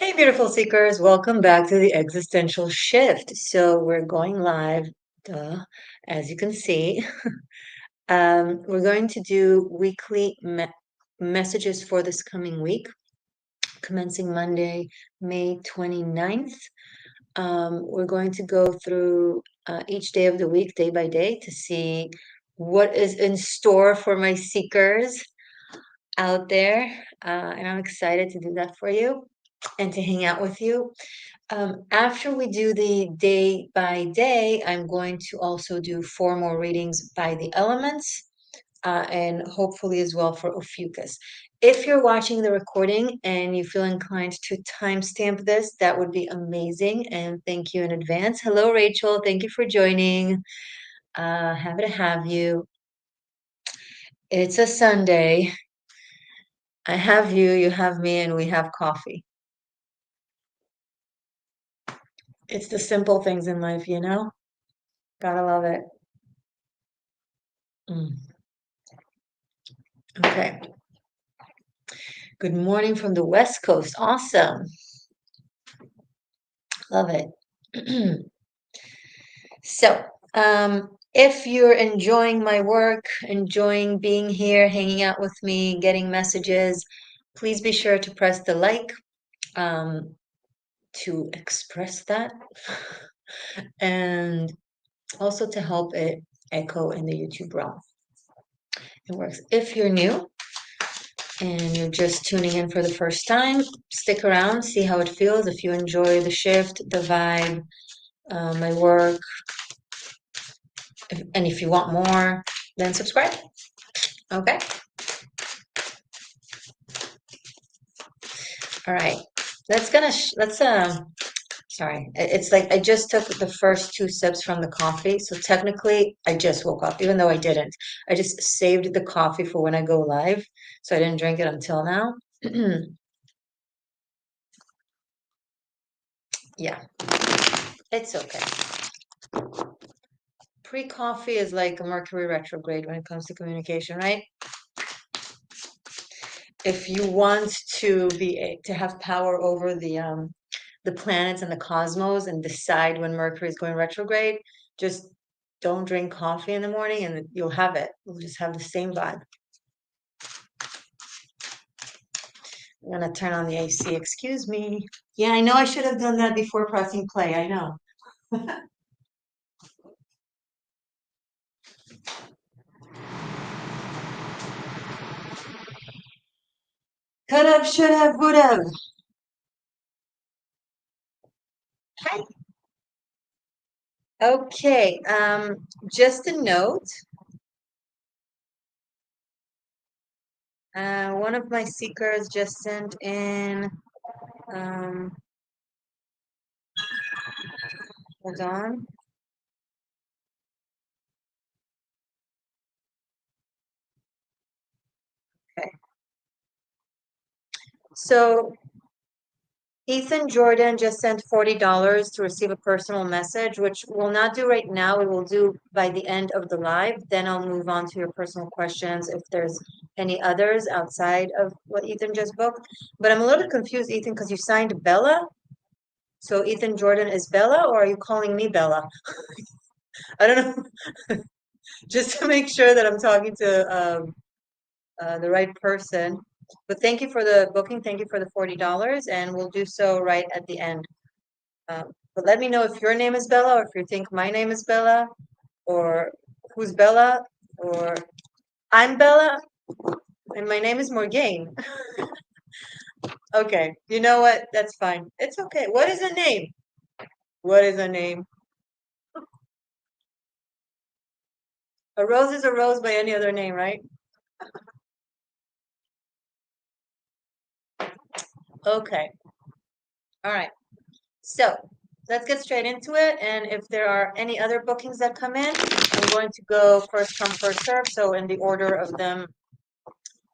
Hey, beautiful seekers, welcome back to the existential shift. So, we're going live, duh, as you can see. We're going to do weekly messages for this coming week, commencing Monday, May 29th. We're going to go through each day of the week, day by day, to see what is in store for my seekers out there. And I'm excited to do that for you and to hang out with you. After we do the day by day, I'm going to also do 4 more readings by the elements and hopefully as well for Ophiuchus. If you're watching the recording and you feel inclined to timestamp this, that would be amazing. And thank you in advance. Hello, Rachel. Thank you for joining. Happy to have you. It's a Sunday. I have you, you have me, and we have coffee. It's the simple things in life, you know? Gotta love it. Mm. Okay. Good morning from the West Coast. Awesome. Love it. So, if you're enjoying my work, enjoying being here, hanging out with me, getting messages, please be sure to press the like to express that and also to help it echo in the YouTube realm. It works. If you're new and you're just tuning in for the first time, stick around, see how it feels. If you enjoy the shift, the vibe, my work, and if you want more, then subscribe. Okay. All right. Sorry. It's like I just took the first 2 sips from the coffee. So technically I just woke up, even though I didn't. I just saved the coffee for when I go live. So I didn't drink it until now. Yeah, it's okay. Pre-coffee is like a Mercury retrograde when it comes to communication, right? If you want to have power over the planets and the cosmos and decide when Mercury is going retrograde, just don't drink coffee in the morning and you'll have it. You'll just have the same vibe. I'm gonna turn on the AC. Excuse me. Yeah, I know I should have done that before pressing play. I know. Could have, should have, would have. Hi. Okay, just a note. One of my seekers just sent in, um, hold on. Okay. So Ethan Jordan just sent $40 to receive a personal message, which we'll not do right now. We will do by the end of the live. Then I'll move on to your personal questions if there's any others outside of what Ethan just booked. But I'm a little confused, Ethan, because you signed Bella. So Ethan Jordan is Bella, or are you calling me Bella? I don't know. Just to make sure that I'm talking to the right person. But thank you for the booking. Thank you for the $40, and we'll do so right at the end. But let me know if your name is Bella, or if you think my name is Bella, or who's Bella, or I'm Bella, and my name is Morgainne. Okay, you know what? That's fine. It's okay. What is a name? What is a name? A rose is a rose by any other name, right? Okay. All right. So let's get straight into it. And if there are any other bookings that come in, I'm going to go first come, first serve. So in the order of them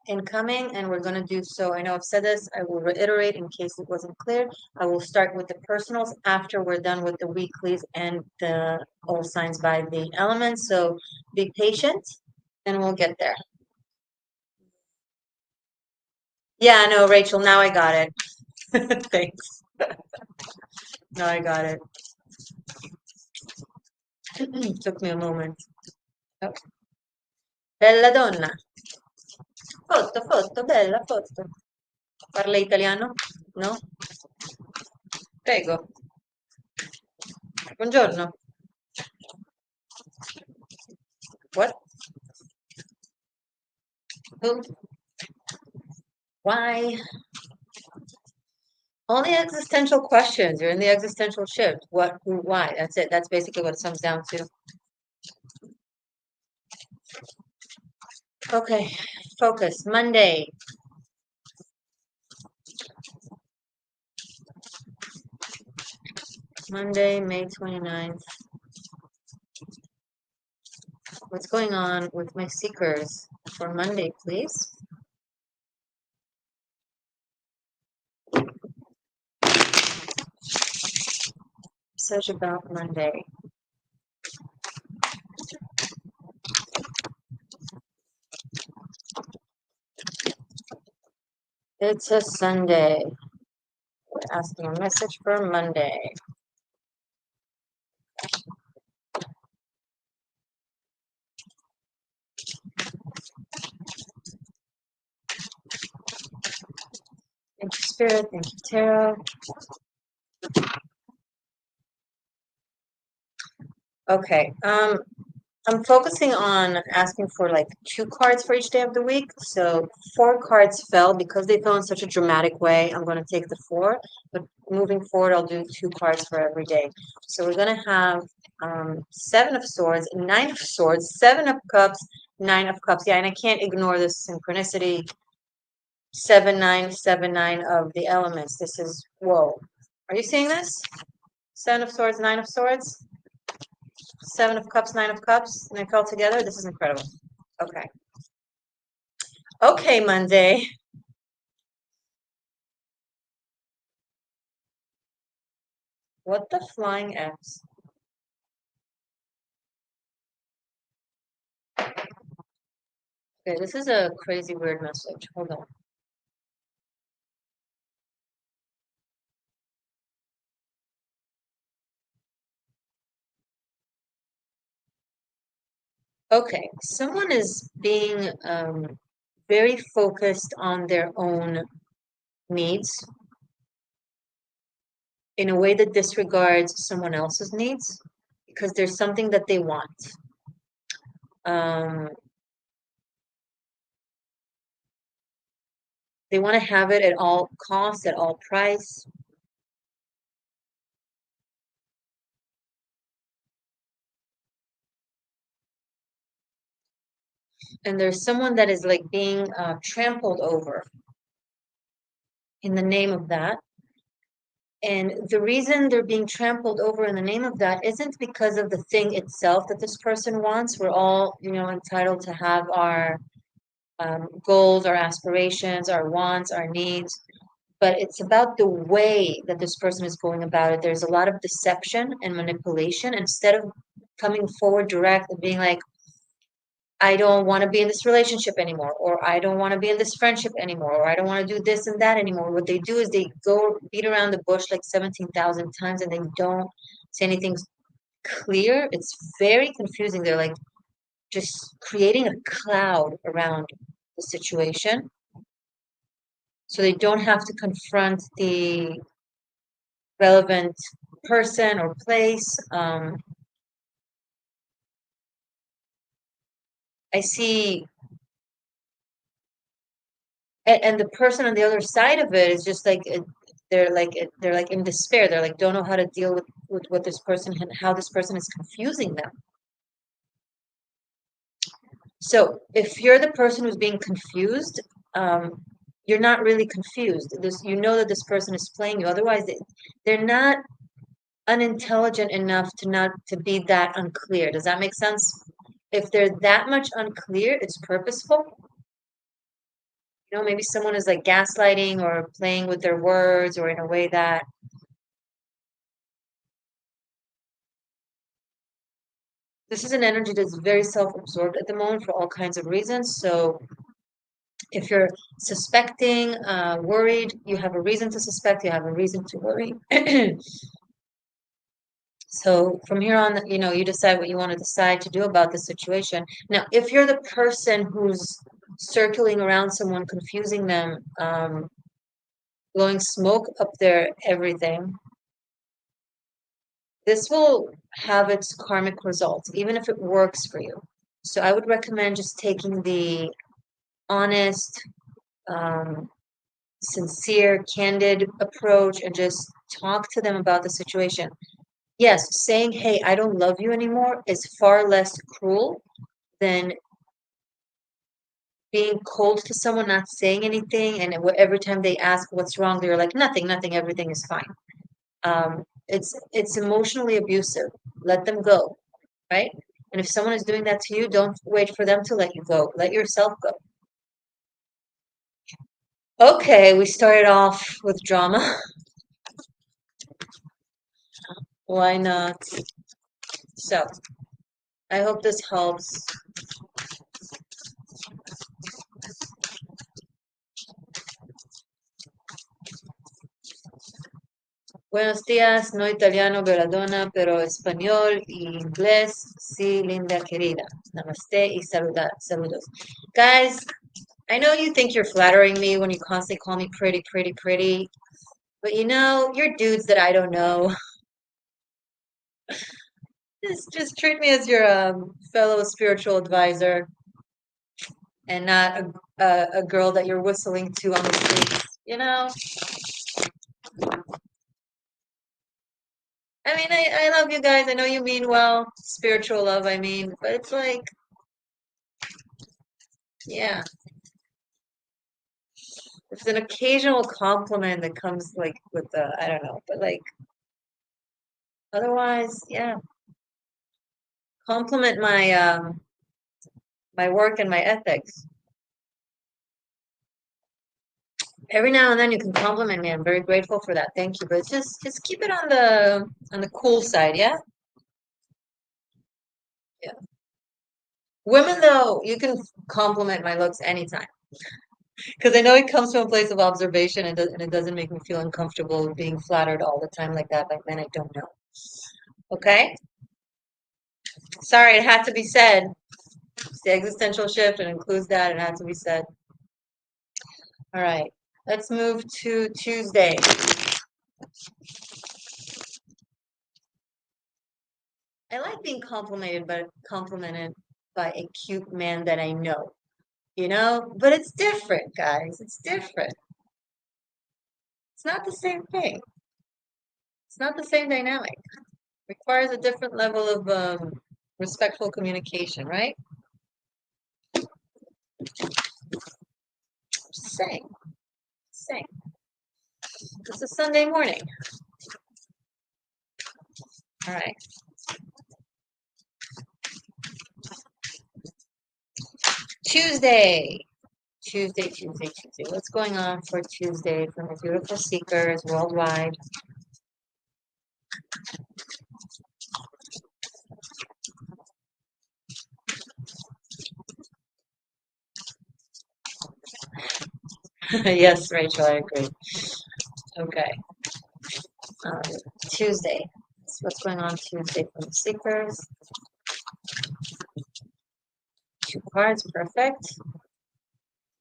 incoming, and we're going to do so. I know I've said this, I will reiterate in case it wasn't clear. I will start with the personals after we're done with the weeklies and the all signs by the elements. So be patient and we'll get there. Yeah, no, Rachel, now I got it. Thanks. No, I got it. Took me a moment. Oh. Bella donna. Foto, foto, bella foto. Parla italiano? No? Prego. Buongiorno. What? Who? Why? Only existential questions. You're in the existential shift. What, who, why? That's it. That's basically what it comes down to. Okay, focus. Monday. Monday, May 29th. What's going on with my seekers for Monday, please? Message about Monday. It's a Sunday. We're asking a message for Monday. Thank you, Spirit. Thank you, Tarot. Okay. I'm focusing on asking for like 2 cards for each day of the week. So 4 cards fell because they fell in such a dramatic way. I'm going to take the 4, but moving forward, I'll do 2 cards for every day. So we're going to have 7 of Swords, 9 of Swords, 7 of Cups, 9 of Cups. Yeah, and I can't ignore this synchronicity. 7, 9, 7, 9 of the elements. This is, whoa. Are you seeing this? 7 of Swords, 9 of Swords. 7 of Cups, 9 of Cups, and they fell together. This is incredible. Okay. Okay, Monday. What the flying X? Okay, this is a crazy weird message. Hold on. Okay, someone is being very focused on their own needs in a way that disregards someone else's needs because there's something that they want. Um, they want to have it at all costs, at all price. And there's someone that is like being trampled over in the name of that. And the reason they're being trampled over in the name of that isn't because of the thing itself that this person wants. We're all, entitled to have our goals, our aspirations, our wants, our needs. But it's about the way that this person is going about it. There's a lot of deception and manipulation. Instead of coming forward direct and being like, I don't want to be in this relationship anymore, or I don't want to be in this friendship anymore, or I don't want to do this and that anymore. What they do is they go beat around the bush like 17,000 times and they don't say anything clear. It's very confusing. They're like just creating a cloud around the situation. So they don't have to confront the relevant person or place. I see and the person on the other side of it is just like they're like in despair. They're like don't know how to deal with what this person and how this person is confusing them. So if you're the person who's being confused, you're not really confused. You know that this person is playing you. Otherwise, they're not unintelligent enough to not to be that unclear. Does that make sense? If they're that much unclear, it's purposeful. Maybe someone is like gaslighting or playing with their words or in a way that this is an energy that's very self-absorbed at the moment for all kinds of reasons. So If you're suspecting, worried, you have a reason to suspect, you have a reason to worry. So from here on, you decide what you want to decide to do about the situation. Now, if you're the person who's circling around someone, confusing them, blowing smoke up their everything, this will have its karmic results, even if it works for you. So I would recommend just taking the honest, um, sincere, candid approach and just talk to them about the situation. Yes, saying, hey, I don't love you anymore is far less cruel than being cold to someone, not saying anything, and every time they ask what's wrong, they're like, nothing, nothing, everything is fine. It's emotionally abusive. Let them go, right? And if someone is doing that to you, don't wait for them to let you go. Let yourself go. Okay, we started off with drama. Why not? So, I hope this helps. Buenos días, no italiano, veladona, pero español y inglés, sí, linda querida. Namaste y saludos. Guys, I know you think you're flattering me when you constantly call me pretty, pretty, pretty, but you're dudes that I don't know. Just treat me as your fellow spiritual advisor and not a girl that you're whistling to on the streets. I mean, I love you guys. I know you mean well, spiritual love, I mean, but it's like, yeah, it's an occasional compliment that comes like with the, I don't know, but like otherwise, yeah, compliment my work and my ethics. Every now and then you can compliment me. I'm very grateful for that. Thank you. But just keep it on the cool side, yeah? Yeah. Women though, you can compliment my looks anytime. Because I know it comes from a place of observation and it doesn't make me feel uncomfortable being flattered all the time like that by men I don't know. Okay? Sorry, it had to be said. It's the existential shift. It includes that. It had to be said. All right. Let's move to Tuesday. I like being complimented by a cute man that I know, But it's different, guys. It's different. It's not the same thing. It's not the same dynamic. Requires a different level of respectful communication, right? Just saying. Just saying. It's a Sunday morning. All right. Tuesday. Tuesday, Tuesday, Tuesday. What's going on for Tuesday for my beautiful seekers worldwide? Yes, Rachel, I agree. Okay. Um, Tuesday. So what's going on Tuesday for the seekers? Two cards, perfect.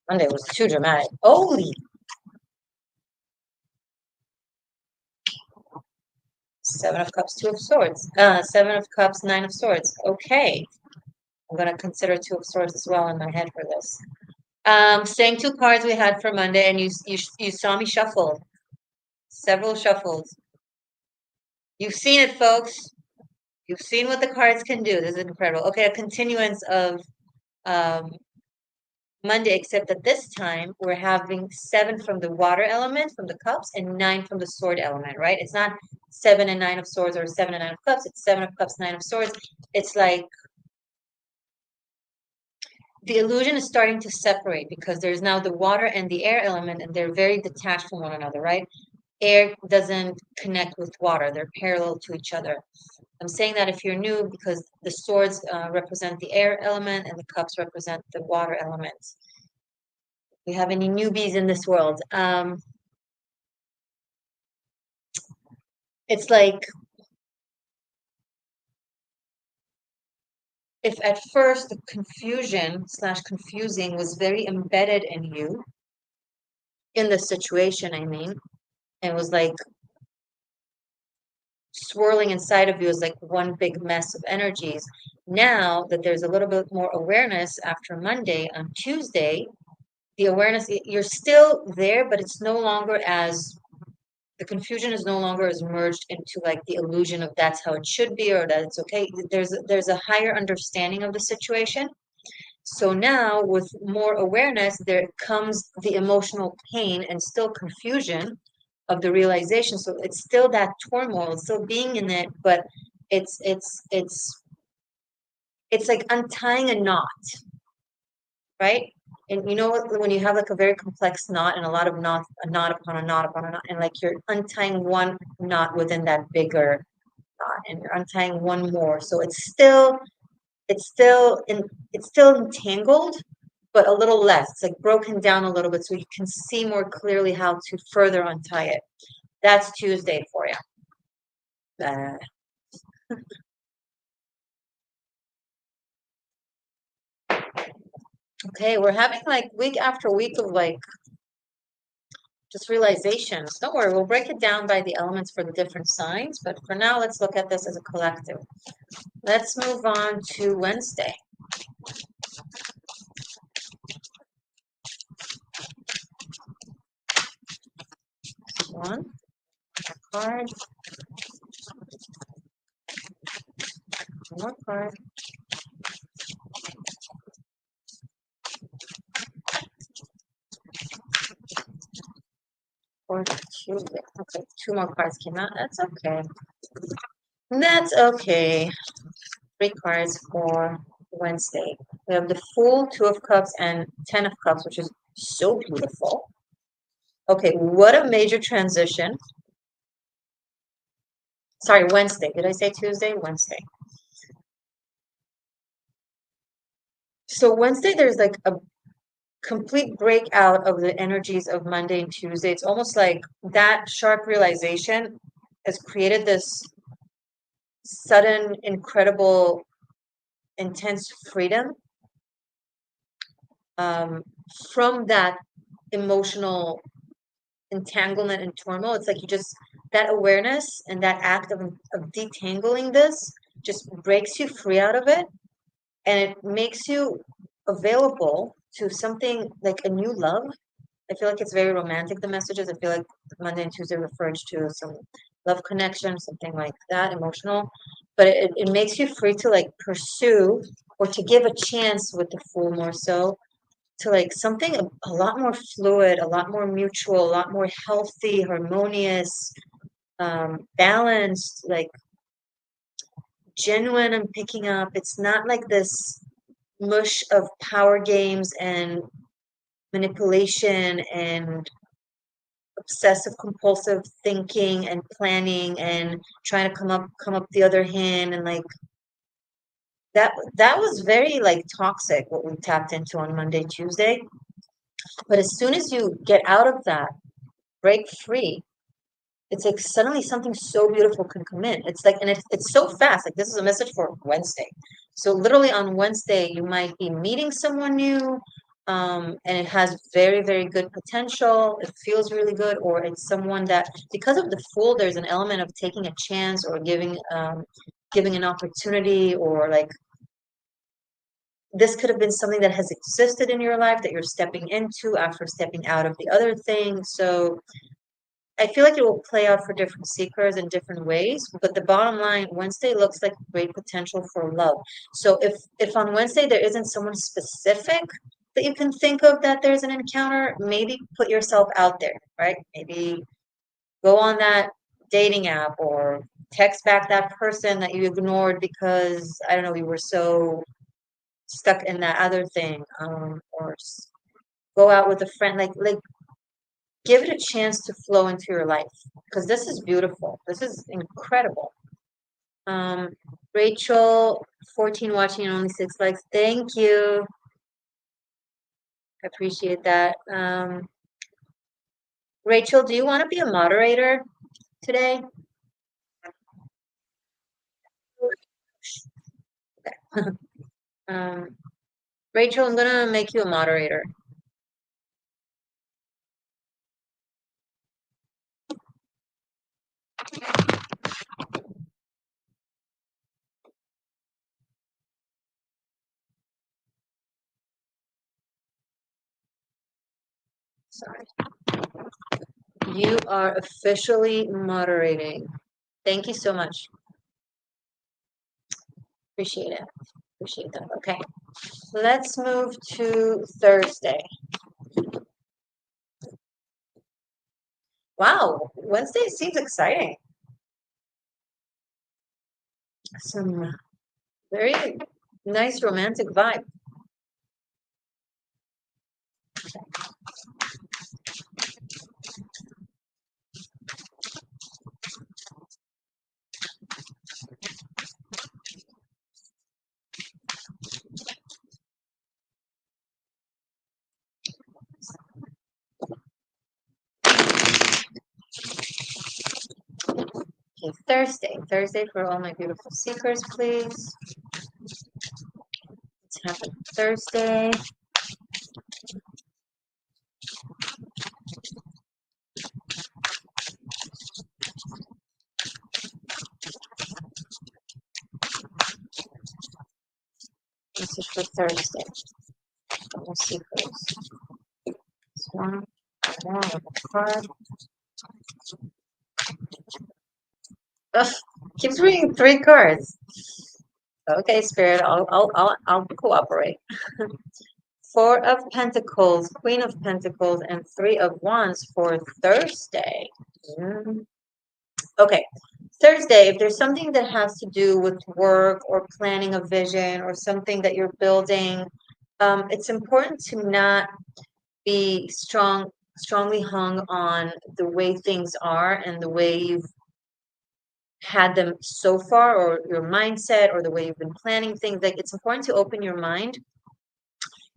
Monday was too dramatic. Holy! Seven of Cups, Two of Swords. Seven of Cups, Nine of Swords. Okay. I'm going to consider Two of Swords as well in my head for this. Same two cards we had for Monday, and you saw me shuffle. Several shuffles. You've seen it, folks. You've seen what the cards can do. This is incredible. Okay, a continuance of um, Monday, except that this time we're having seven from the water element, from the cups, and nine from the sword element, right? It's not seven and nine of swords or seven and nine of cups. It's seven of cups, nine of swords. It's like the illusion is starting to separate because there's now the water and the air element, and they're very detached from one another, right? Air doesn't connect with water. They're parallel to each other. I'm saying that if you're new because the swords represent the air element and the cups represent the water element. We have any newbies in this world? It's like if at first the confusion slash confusing was very embedded in you, in the situation, I mean, and was like swirling inside of you as like one big mess of energies. Now that there's a little bit more awareness after Monday, on Tuesday, the awareness, you're still there, but it's no longer as the confusion is no longer as merged into like the illusion of that's how it should be or that it's okay. There's a higher understanding of the situation. So now with more awareness, there comes the emotional pain and still confusion of the realization. So it's still that turmoil, it's still being in it, but it's it's it's it's like untying a knot, right? And you know when you have like a very complex knot and a lot of knots, a knot upon a knot upon a knot, and like you're untying one knot within that bigger knot, and you're untying one more. So it's still in it's still entangled, but a little less. It's like broken down a little bit so you can see more clearly how to further untie it. That's Tuesday for you. Uh, okay, we're having like week after week of like just realizations. Don't worry, we'll break it down by the elements for the different signs, but for now, let's look at this as a collective. Let's move on to Wednesday. One card, one more card. Or two. Okay, two more cards came out. That's okay. That's okay. Three cards for Wednesday. We have the Fool, Two of Cups, and Ten of Cups, which is so beautiful. Okay, what a major transition. Sorry, Wednesday. Did I say Tuesday? Wednesday. So Wednesday, there's like a complete breakout of the energies of Monday and Tuesday. It's almost like that sharp realization has created this sudden, incredible, intense freedom um, from that emotional entanglement and turmoil. It's like you just that awareness and that act of detangling this just breaks you free out of it, and it makes you available to something like a new love. I feel like it's very romantic, the messages. I feel like Monday and Tuesday refers to some love connection, something like that, emotional. But it makes you free to like pursue or to give a chance with the Fool more so to like something a lot more fluid, a lot more mutual, a lot more healthy, harmonious, balanced, like genuine. I'm picking up. It's not like this mush of power games and manipulation and obsessive compulsive thinking and planning and trying to come up the other hand and like that was very like toxic what we tapped into on Monday, Tuesday. But as soon as you get out of that, break free, it's like suddenly something so beautiful can come in. It's like, and it's so fast. Like this is a message for Wednesday. So literally on Wednesday, you might be meeting someone new, and it has very, very good potential. It feels really good, or it's someone that because of the Fool, there's an element of taking a chance or giving an opportunity, or like this could have been something that has existed in your life that you're stepping into after stepping out of the other thing. So I feel like it will play out for different seekers in different ways, but the bottom line, Wednesday looks like great potential for love. So if on Wednesday there isn't someone specific that you can think of that there's an encounter, maybe put yourself out there, right? Maybe go on that dating app or text back that person that you ignored because I don't know, you were so stuck in that other thing, or go out with a friend, like give it a chance to flow into your life because this is beautiful. This is incredible. Um, Rachel, 14 watching and only 6 likes. Thank you. I appreciate that. Rachel, do you want to be a moderator today? Um, Rachel, I'm gonna make you a moderator. Sorry. You are officially moderating. Thank you so much. Appreciate it. Appreciate that. Okay. Let's move to Thursday. Wow, Wednesday seems exciting. Some very nice romantic vibe. Okay, Thursday. Thursday for all my beautiful seekers, please. Let's happen Thursday. This is for Thursday. All seekers. This one more of a card. Ugh, keeps reading 3 cards. Okay, Spirit, I'll cooperate. 4 of Pentacles, Queen of Pentacles, and 3 of Wands for Thursday. Mm. Okay, Thursday, if there's something that has to do with work or planning a vision or something that you're building, it's important to not be strongly hung on the way things are and the way you've had them so far, or your mindset, or the way you've been planning things. Like, it's important to open your mind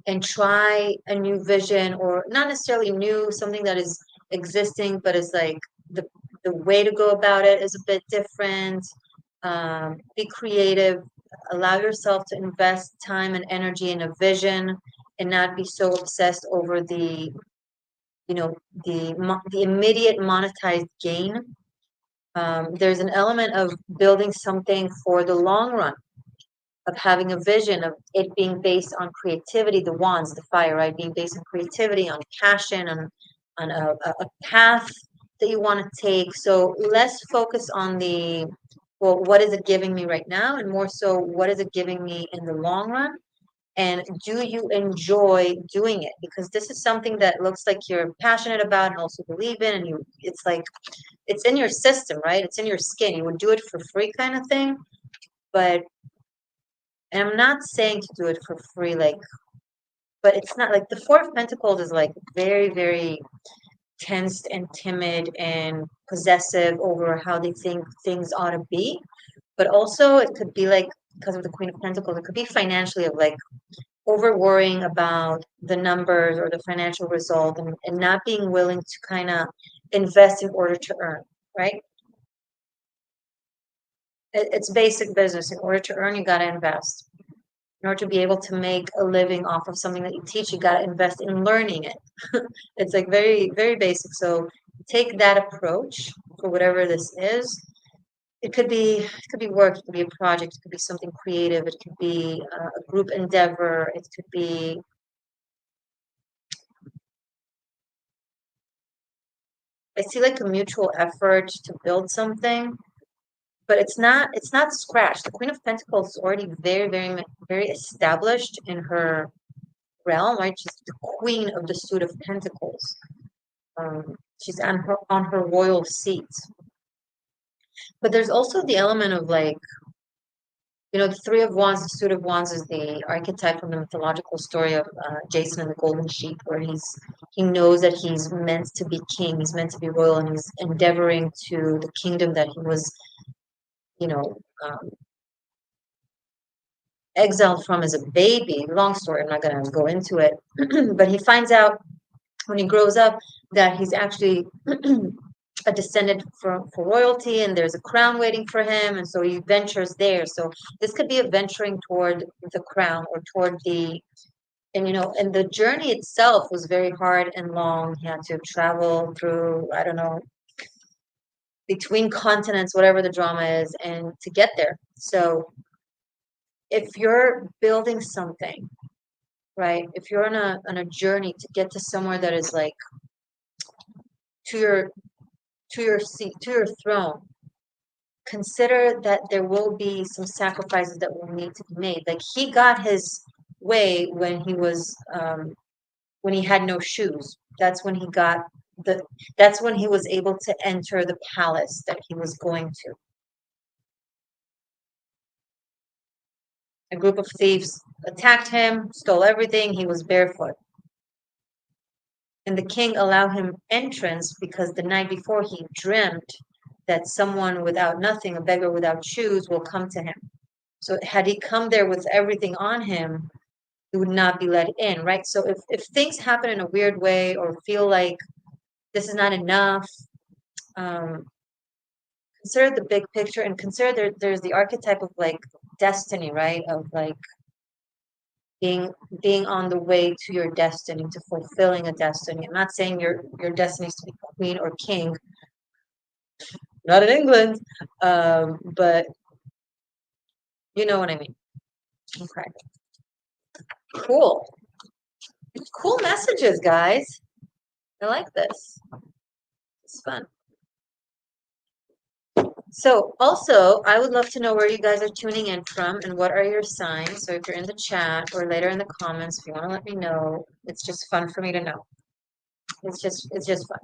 and try a new vision, or not necessarily new, something that is existing, but is like the way to go about it is a bit different. Be creative, allow yourself to invest time and energy in a vision, and not be so obsessed over the immediate monetized gain. There's an element of building something for the long run, of having a vision, of it being based on creativity, the wands, the fire, right? Being based on creativity, on passion, on a path that you want to take. So less focus on well, what is it giving me right now? And more so, what is it giving me in the long run? And do you enjoy doing it? Because this is something that looks like you're passionate about and also believe in, and it's like, it's in your system, right? It's in your skin. You would do it for free kind of thing. But, and I'm not saying to do it for free, like, but it's not like the 4 of Pentacles is like very, very tensed and timid and possessive over how they think things ought to be. But also it could be like, because of the Queen of Pentacles, it could be financially, of like over worrying about the numbers or the financial result, and not being willing to kind of invest in order to earn, right? It's basic business. In order to earn, you got to invest. In order to be able to make a living off of something that you teach, you got to invest in learning it. It's like very, very basic. So take that approach for whatever this is. It could be work, it could be a project, it could be something creative, it could be a group endeavor, it could be, I see like a mutual effort to build something, but it's not scratch. The Queen of Pentacles is already very, very, very established in her realm, right? She's the queen of the suit of Pentacles. She's on her royal seat. But there's also the element of like, the 3 of Wands, the suit of Wands is the archetype from the mythological story of Jason and the Golden Sheep, where he knows that he's meant to be king, he's meant to be royal, and he's endeavoring to the kingdom that he was, you know, um, exiled from as a baby. Long story, I'm not going to go into it. But he finds out when he grows up that he's actually a descendant for royalty and there's a crown waiting for him. And so he ventures there. So this could be a venturing toward the crown or toward the, and and the journey itself was very hard and long. He had to travel through, I don't know, between continents, whatever the drama is, and to get there. So if you're building something, right? If you're on a journey to get to somewhere that is like to your seat, to your throne, consider that there will be some sacrifices that will need to be made. Like he got his way when he had no shoes. That's when he got the that's when he was able to enter the palace that he was going to. A group of thieves attacked him, stole everything. He was barefoot. And the king allowed him entrance because the night before he dreamt that someone without nothing, a beggar without shoes, will come to him. So had he come there with everything on him, he would not be let in, right? So if things happen in a weird way or feel like this is not enough, um, consider the big picture and consider there's the archetype of like destiny, right? Of like being being on the way to your destiny, to fulfilling a destiny. I'm not saying your destiny is to be queen or king, not in England, but you know what I mean. Okay, cool, cool messages, guys. I like this. It's fun. So also, I would love to know where you guys are tuning in from and what are your signs. So if you're in the chat or later in the comments, if you want to let me know, it's just fun for me to know. It's just fun.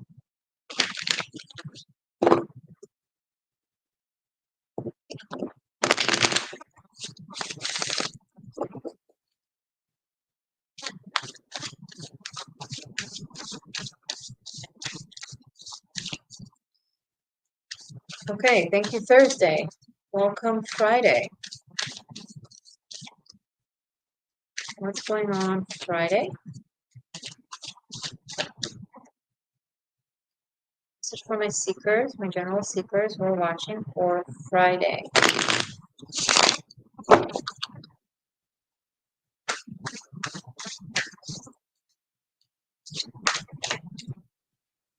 Okay, thank you, Thursday. Welcome, Friday. What's going on Friday? Message for my seekers, my general seekers who are watching for Friday.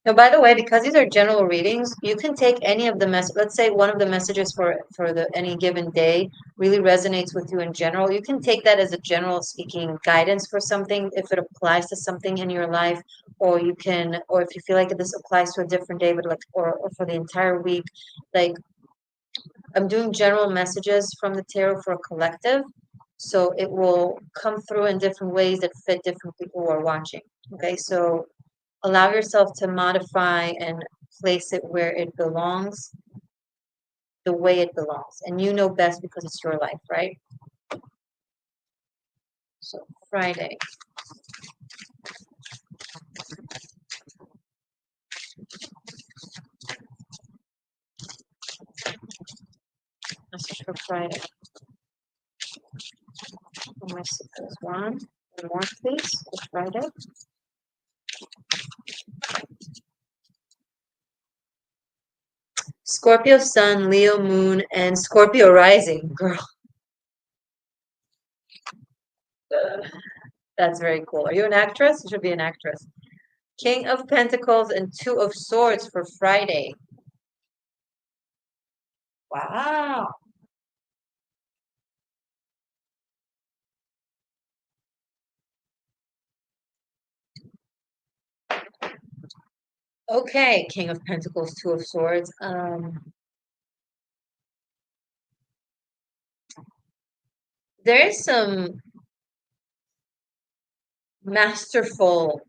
Now, by the way, because these are general readings, you can take any of the let's say one of the messages for the any given day really resonates with you in general. You can take that as a general speaking guidance for something if it applies to something in your life, or you can, or if you feel like this applies to a different day, but like, or for the entire week, like I'm doing general messages from the tarot for a collective, so it will come through in different ways that fit different people who are watching. Okay, so allow yourself to modify and place it where it belongs, the way it belongs. And you know best because it's your life, right? So Friday. Message for Friday. Oh, my seekers. One more, please, for Friday. Scorpio Sun, Leo Moon, and Scorpio Rising. Girl. That's very cool. Are you an actress? You should be an actress. King of Pentacles and Two of Swords for Friday. Wow. Okay, King of Pentacles, Two of Swords. There is some masterful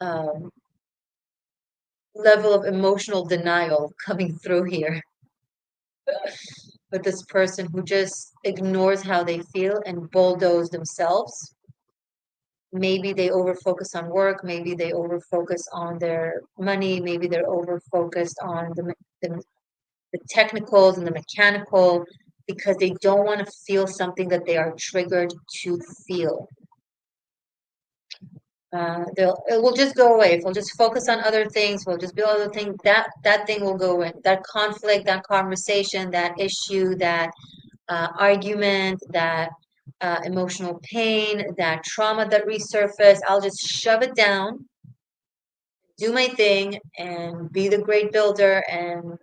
um, level of emotional denial coming through here with this person who just ignores how they feel and bulldoze themselves. Maybe they over focus on work, maybe they over focus on their money, maybe they're over focused on the technicals and the mechanical. because they don't want to feel something that they are triggered to feel. It will just go away. If we'll just focus on other things, we'll just be other things, that thing will go away. That conflict, that conversation, that issue, that argument, that emotional pain, that trauma that resurfaced, I'll just shove it down, do my thing, and be the great builder and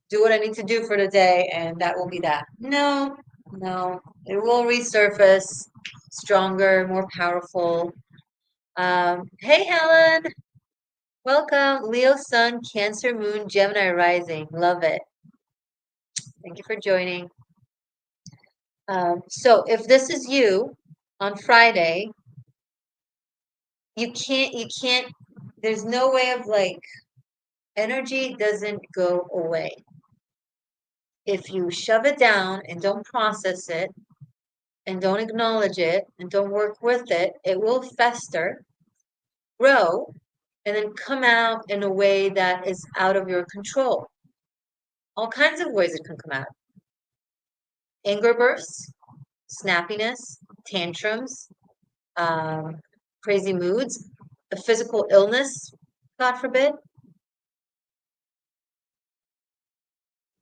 do what I need to do for the day, and that will be that. No, no, it will resurface stronger, more powerful. Hey, Helen, welcome. Leo, Sun, Cancer, Moon, Gemini rising. Love it. Thank you for joining. So if this is you on Friday, you can't, there's no way of like, energy doesn't go away. If you shove it down and don't process it and don't acknowledge it and don't work with it, it will fester, grow, and then come out in a way that is out of your control. All kinds of ways it can come out. Anger bursts, snappiness, tantrums, crazy moods, a physical illness, God forbid.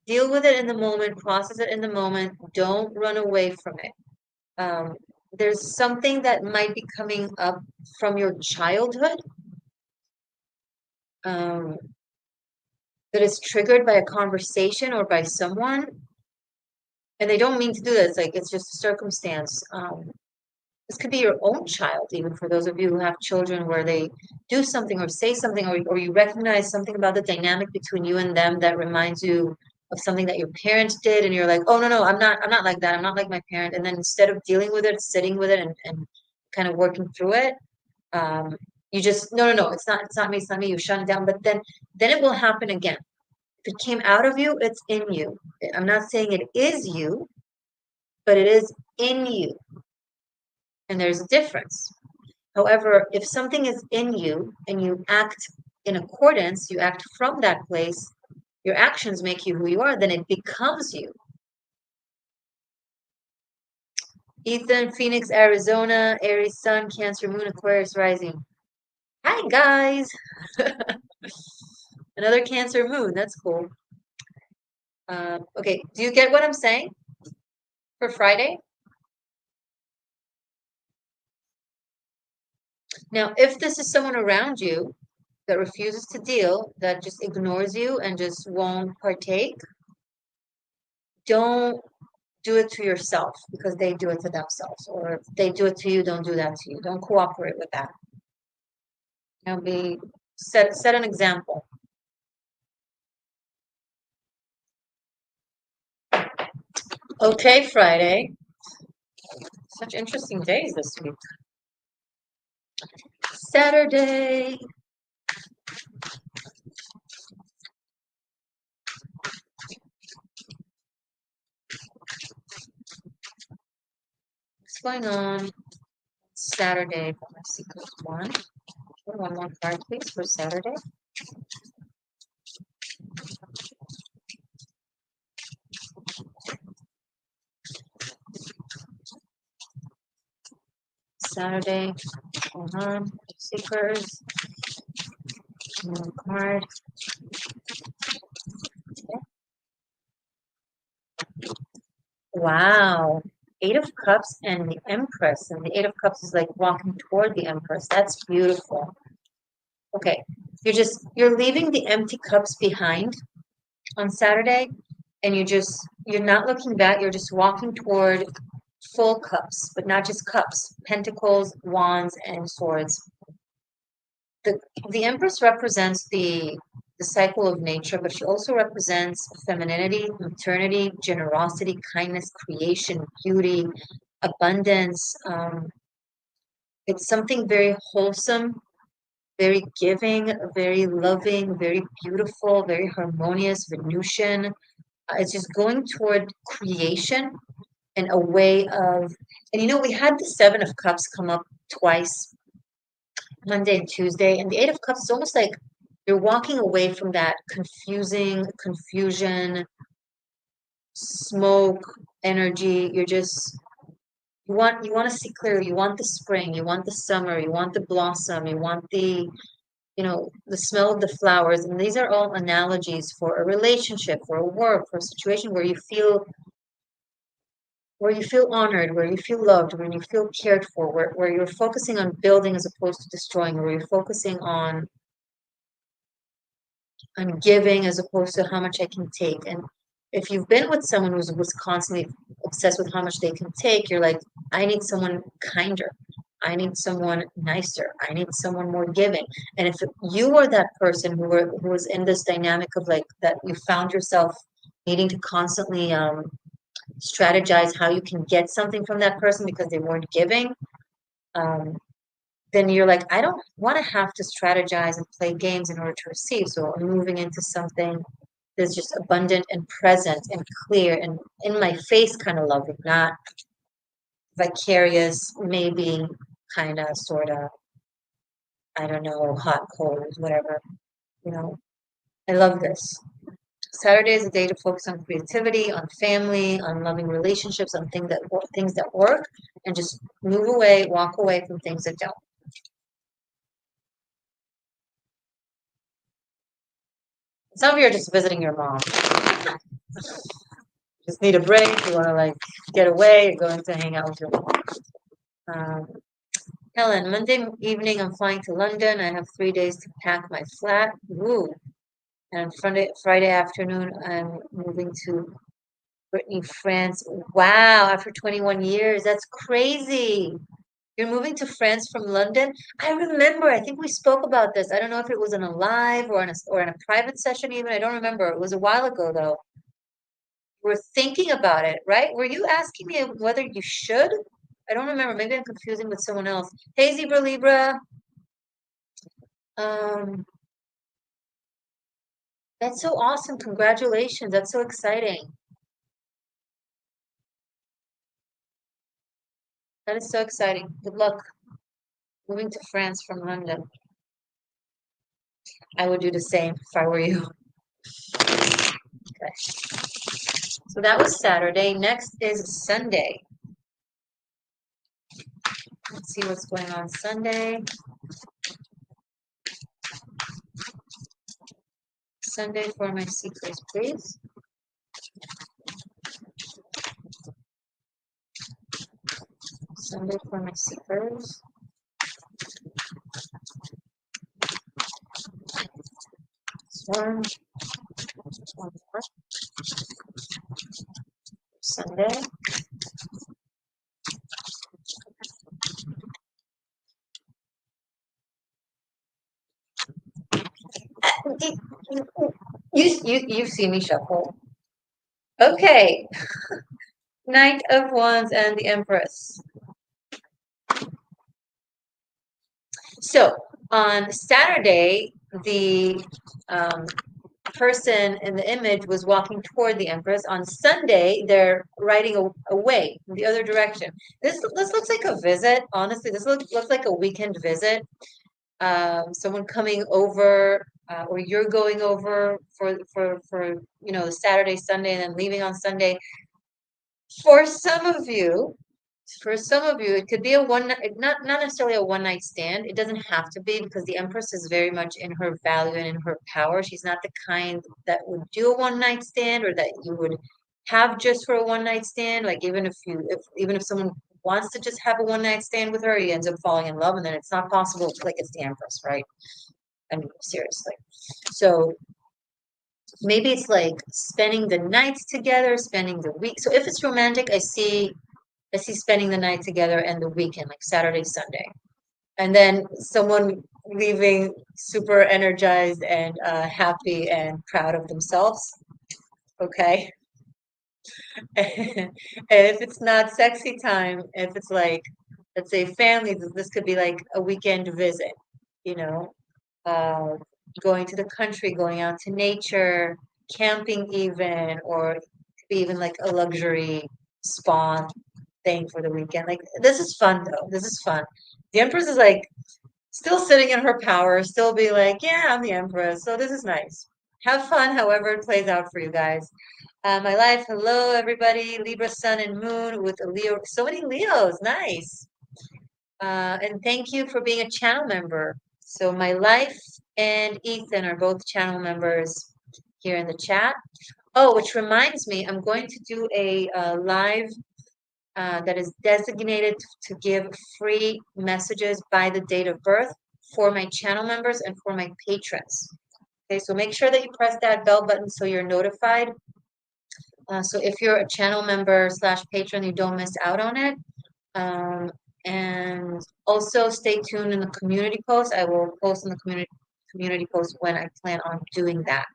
Deal with it in the moment, process it in the moment, don't run away from it. There's something that might be coming up from your childhood that is triggered by a conversation or by someone, and they don't mean to do that. It's like it's just a circumstance. This could be your own child, even for those of you who have children where they do something or say something, or you recognize something about the dynamic between you and them that reminds you of something that your parents did, and you're like, oh no, I'm not like that. I'm not like my parent. And then instead of dealing with it, sitting with it and kind of working through it, you just no, it's not me, it's not me. You shut it down, but then it will happen again. If it came out of you, it's in you. I'm not saying it is you, but it is in you. And there's a difference. However, if something is in you and you act in accordance, you act from that place, your actions make you who you are, then it becomes you. Ethan, Phoenix, Arizona, Aries, Sun, Cancer, Moon, Aquarius, rising. Hi, guys. Another Cancer Moon. That's cool. Okay, do you get what I'm saying for Friday? Now, if this is someone around you that refuses to deal, that just ignores you and just won't partake, don't do it to yourself because they do it to themselves. Or if they do it to you, don't do that to you. Don't cooperate with that. Now set an example. Okay, Friday. Such interesting days this week. Saturday. What's going on Saturday? Let's see, one. One more card, please, for Saturday. Saturday. Hold on. Seekers. One card. Wow. Eight of Cups and the Empress. And the Eight of Cups is like walking toward the Empress. That's beautiful. Okay. You're leaving the empty cups behind on Saturday, and you're not looking back, you're just walking toward full cups, but not just cups, pentacles, wands, and swords. The Empress represents the cycle of nature, but she also represents femininity, maternity, generosity, kindness, creation, beauty, abundance. It's something very wholesome, very giving, very loving, very beautiful, very harmonious, Venusian. It's just going toward creation and a way of, and we had the Seven of Cups come up twice, Monday and Tuesday, and the Eight of Cups is almost like you're walking away from that confusion, smoke energy. You want to see clearly. You want the spring, you want the summer, you want the blossom, you want the smell of the flowers. And these are all analogies for a relationship, for a work, for a situation where you feel honored, where you feel loved, when you feel cared for, where you're focusing on building as opposed to destroying, where you're focusing on giving as opposed to how much I can take. And if you've been with someone who was constantly obsessed with how much they can take, you're like, I need someone kinder. I need someone nicer. I need someone more giving. And if you were that person who was in this dynamic of like that, you found yourself needing to constantly strategize how you can get something from that person because they weren't giving, um, then you're like, I don't want to have to strategize and play games in order to receive. So I'm moving into something that's just abundant and present and clear and in my face kind of loving, not vicarious, maybe kind of, sort of, I don't know, hot, cold, whatever, you know. I love this. Saturday is a day to focus on creativity, on family, on loving relationships, on things that work, and just move away, walk away from things that don't. Some of you are just visiting your mom. Just need a break. You want to like get away. You're going to hang out with your mom. Um, Helen, Monday evening I'm flying to London. I have 3 days to pack my flat. Woo. And Friday afternoon I'm moving to Brittany, France. Wow, after 21 years. That's crazy. You're moving to France from London? I remember. I think we spoke about this. I don't know if it was in a live or in a private session even. I don't remember. It was a while ago though. We're thinking about it, right? Were you asking me whether you should? I don't remember. Maybe I'm confusing with someone else. Hey, Zebra Libra. Um, that's so awesome. Congratulations. That's so exciting. That is so exciting. Good luck moving to France from London. I would do the same if I were you. Okay. So that was Saturday. Next is Sunday. Let's see what's going on Sunday. Sunday for my seekers, please. Sunday for my seekers. One more. Sunday. You've seen me shuffle. Okay. Knight of Wands and the Empress. So on Saturday, the um, person in the image was walking toward the Empress. On Sunday, they're riding away in the other direction. This looks like a visit. Honestly, this looks like a weekend visit. Someone coming over, or you're going over for Saturday, Sunday, and then leaving on Sunday. For some of you, it could be a not necessarily a one night stand. It doesn't have to be because the Empress is very much in her value and in her power. She's not the kind that would do a one night stand or that you would have just for a one night stand. Like even if someone wants to just have a one night stand with her, he ends up falling in love, and then it's not possible. Like it's the Empress, right? I mean, seriously. So maybe it's like spending the nights together, spending the week. So if it's romantic, I see spending the night together and the weekend, like Saturday, Sunday. And then someone leaving super energized and happy and proud of themselves. Okay. And if it's not sexy time, if it's like, let's say family, this could be like a weekend visit, you know, uh, going to the country, going out to nature, camping even, or it could be even like a luxury spa thing for the weekend. Like this is fun though. This is fun. The Empress is like still sitting in her power, still be like, yeah, I'm the Empress. So this is nice. Have fun, however it plays out for you guys. My life, hello everybody. Libra, Sun, and Moon with a Leo. So many Leos, nice. And thank you for being a channel member. So my life and Ethan are both channel members here in the chat. Oh, which reminds me, I'm going to do a live that is designated to give free messages by the date of birth for my channel members and for my patrons. Okay, so make sure that you press that bell button so you're notified. So if you're a channel member slash patron, you don't miss out on it. And also stay tuned in the community post. I will post in the community post when I plan on doing that.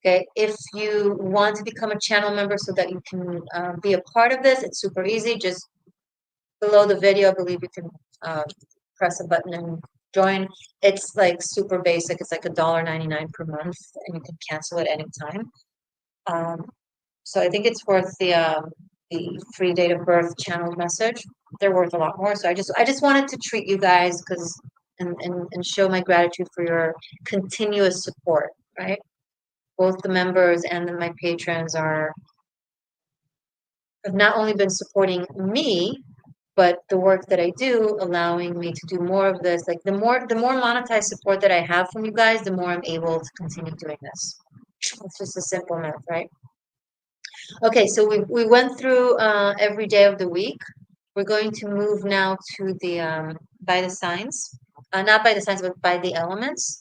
Okay, if you want to become a channel member so that you can be a part of this, it's super easy. Just below the video, I believe you can press a button and join. It's like super basic. It's like $1.99 per month, and you can cancel it anytime. So I think it's worth the free date of birth channel message. They're worth a lot more. So I just wanted to treat you guys because and show my gratitude for your continuous support, right? Both the members and my patrons have not only been supporting me, but the work that I do, allowing me to do more of this. Like the more monetized support that I have from you guys, the more I'm able to continue doing this. It's just a simple math, right? Okay, so we went through every day of the week. We're going to move now to the by the signs, not by the signs, but by the elements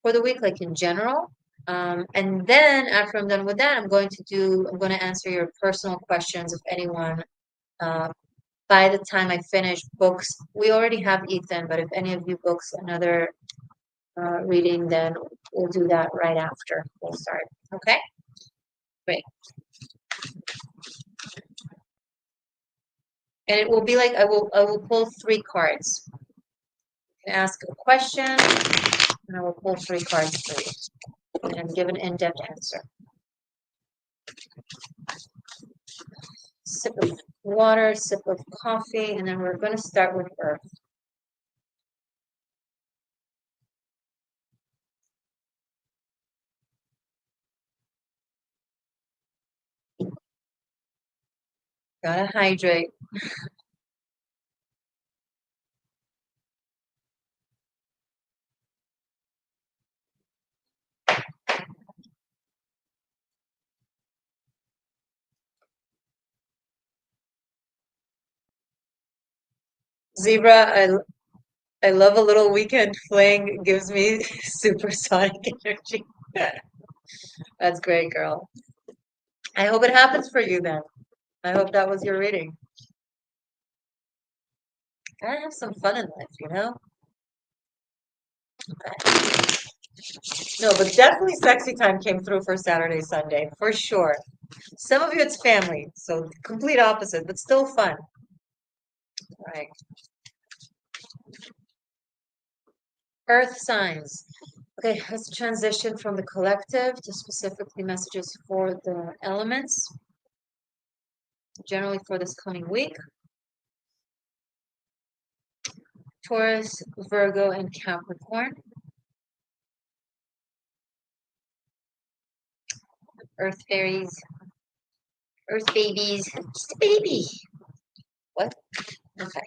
for the week, like in general. And then after I'm done with that, I'm going to answer your personal questions if anyone uh, by the time I finish books. We already have Ethan, but if any of you books another reading, then we'll do that right after we'll start. Okay, great. And it will be like I will pull 3 cards. You can ask a question, and I will pull 3 cards for you and give an in-depth answer. Sip of water, sip of coffee, and then we're going to start with Earth. Gotta hydrate. Zebra, I love a little weekend fling. Gives me supersonic energy. That's great, girl. I hope it happens for you then. I hope that was your reading. Gotta have some fun in life, you know? Okay. No, but definitely sexy time came through for Saturday, Sunday, for sure. Some of you it's family, so complete opposite, but still fun. All right. Earth signs. Okay, let's transition from the collective to specifically messages for the elements, generally for this coming week. Taurus, Virgo, and Capricorn. Earth fairies, Earth babies, just a baby. What? Okay.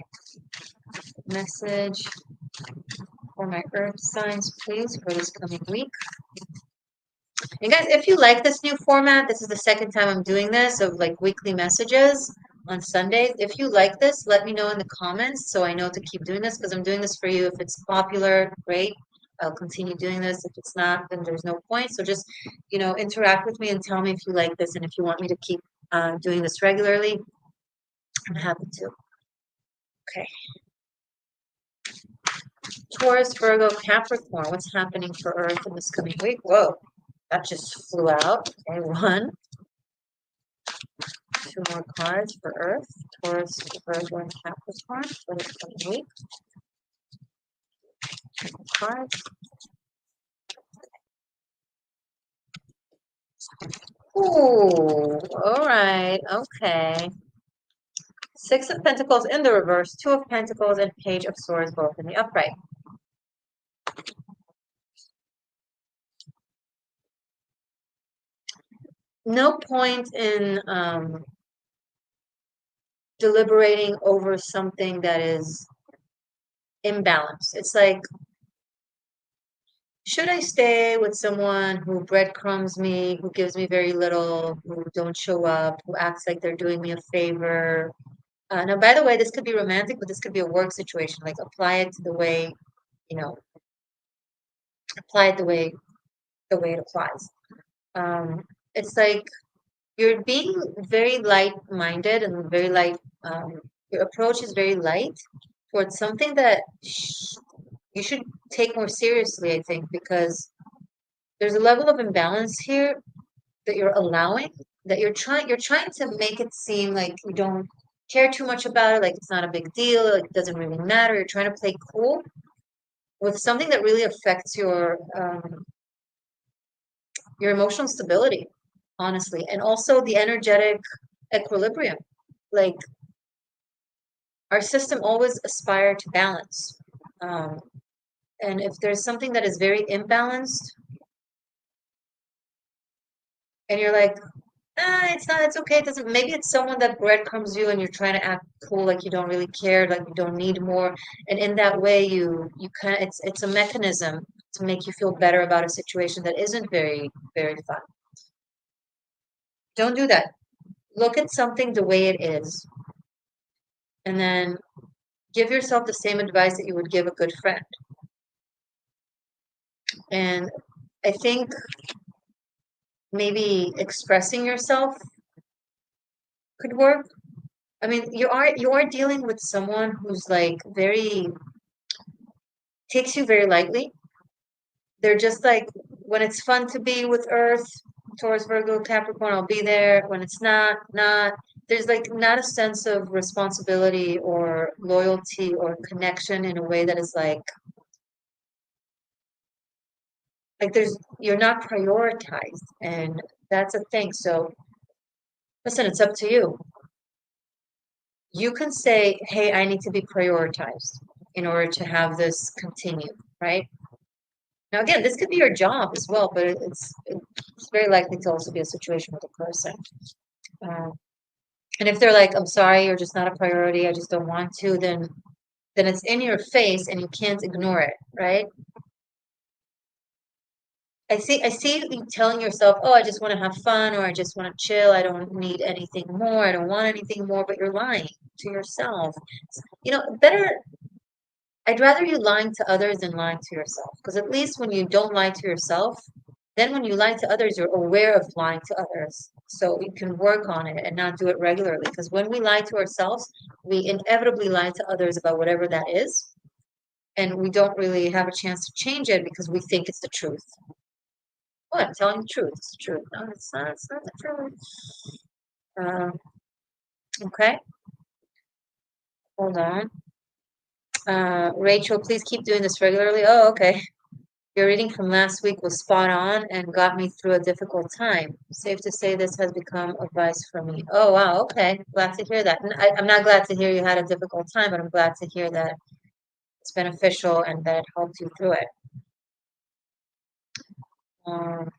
Message for my Earth signs, please, for this coming week. And guys, if you like this new format, this is the second time I'm doing this of like weekly messages on Sundays. If you like this, let me know in the comments so I know to keep doing this because I'm doing this for you. If it's popular, great. I'll continue doing this. If it's not, then there's no point. So just, interact with me and tell me if you like this and if you want me to keep doing this regularly. I'm happy to. Okay. Taurus, Virgo, Capricorn. What's happening for Earth in this coming week? Whoa, that just flew out. Okay, 1. 2 more cards for Earth, Taurus, Virgo, and Capricorn for this coming week. 2 more cards. Ooh, all right, okay. 6 of Pentacles in the reverse, 2 of Pentacles, and Page of Swords both in the upright. no point in deliberating over something that is imbalanced. It's like, should I stay with someone who breadcrumbs me, who gives me very little, who don't show up, who acts like they're doing me a favor? Now, by the way, this could be romantic, but this could be a work situation. Like, apply it to the way, you know, apply it the way it applies. Um, it's like you're being very light-minded and very light. Your approach is very light towards something that you should take more seriously, I think, because there's a level of imbalance here that you're allowing, that you're trying to make it seem like you don't care too much about it, like it's not a big deal, like it doesn't really matter. You're trying to play cool with something that really affects your emotional stability, honestly, and also the energetic equilibrium. Like, our system always aspire to balance. Um, and if there's something that is very imbalanced, and you're like, it's not, it's okay, it doesn't, maybe it's someone that breadcrumbs you and you're trying to act cool, like you don't really care, like you don't need more. And in that way, you kind of, it's a mechanism to make you feel better about a situation that isn't very, very fun. Don't do that. Look at something the way it is, and then give yourself the same advice that you would give a good friend. And I think maybe expressing yourself could work. I mean, you are dealing with someone who's like very takes you very lightly. They're just like, when it's fun to be with Earth, Taurus, Virgo, Capricorn, I'll be there. When it's not, not. There's like not a sense of responsibility or loyalty or connection in a way that is like you're not prioritized, and that's a thing. So listen, it's up to you. You can say, hey, I need to be prioritized in order to have this continue, right? Now, again, this could be your job as well, but it's very likely to also be a situation with a person. Um, and if they're like, I'm sorry, you're just not a priority, I just don't want to, then it's in your face and you can't ignore it, right? I see you telling yourself, oh, I just want to have fun, or I just want to chill, I don't need anything more, I don't want anything more, but you're lying to yourself. Better, I'd rather you lying to others than lying to yourself. Because at least when you don't lie to yourself, then when you lie to others, you're aware of lying to others. So you can work on it and not do it regularly. Because when we lie to ourselves, we inevitably lie to others about whatever that is. And we don't really have a chance to change it because we think it's the truth. Oh, I'm telling the truth. It's the truth. No, it's not the truth. Um, okay, hold on. Rachel, please keep doing this regularly. Oh, okay. Your reading from last week was spot on and got me through a difficult time. Safe to say this has become advice for me. Oh, wow. Okay. Glad to hear that. And I'm not glad to hear you had a difficult time, but I'm glad to hear that it's beneficial and that it helped you through it. Um,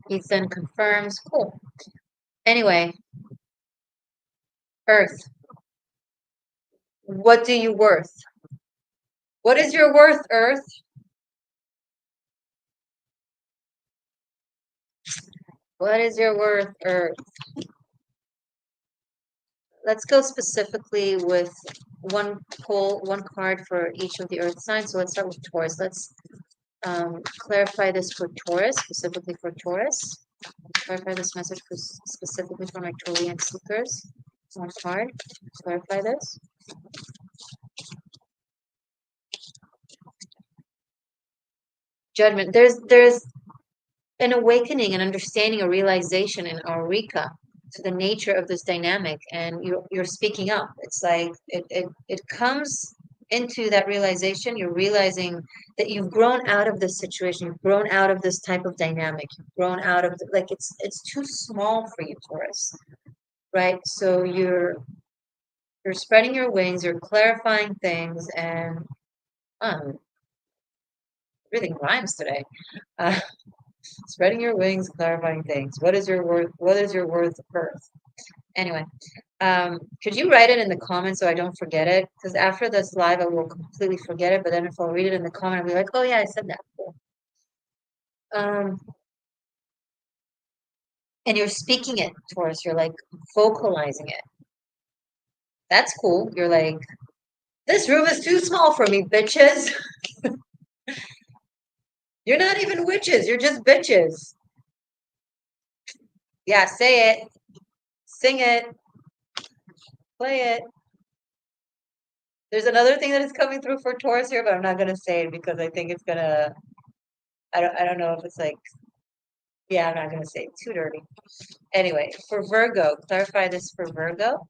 Ethan confirms. Cool. Anyway, Earth, what do you worth? What is your worth, Earth? What is your worth, Earth? Let's go specifically with one card for each of the Earth signs. So let's start with Taurus. Let's clarify this for Taurus, specifically for Taurus. Clarify this message specifically for my Taurean seekers. One card. Clarify this. Judgment. There's an awakening, an understanding, a realization in Aurika to the nature of this dynamic, and you're speaking up. It's like it comes into that realization. You're realizing that you've grown out of this situation, you've grown out of this type of dynamic, you've grown out of like it's too small for you, Taurus, right? So you're spreading your wings, you're clarifying things, and um everything rhymes today. uh, Spreading your wings, clarifying things. What is your worth? What is your worth, Earth? Anyway, could you write it in the comments so I don't forget it? Because after this live, I will completely forget it. But then if I'll read it in the comment, I'll be like, oh yeah, I said that. Cool. And you're speaking it towards, you're like vocalizing it. That's cool. You're like, this room is too small for me, bitches. You're not even witches. You're just bitches. Yeah, say it. Sing it. Play it. There's another thing that is coming through for Taurus here, but I'm not gonna say it because I think it's gonna. I don't know if it's like. Yeah, I'm not gonna say it. Too dirty. Anyway, for Virgo, clarify this for Virgo.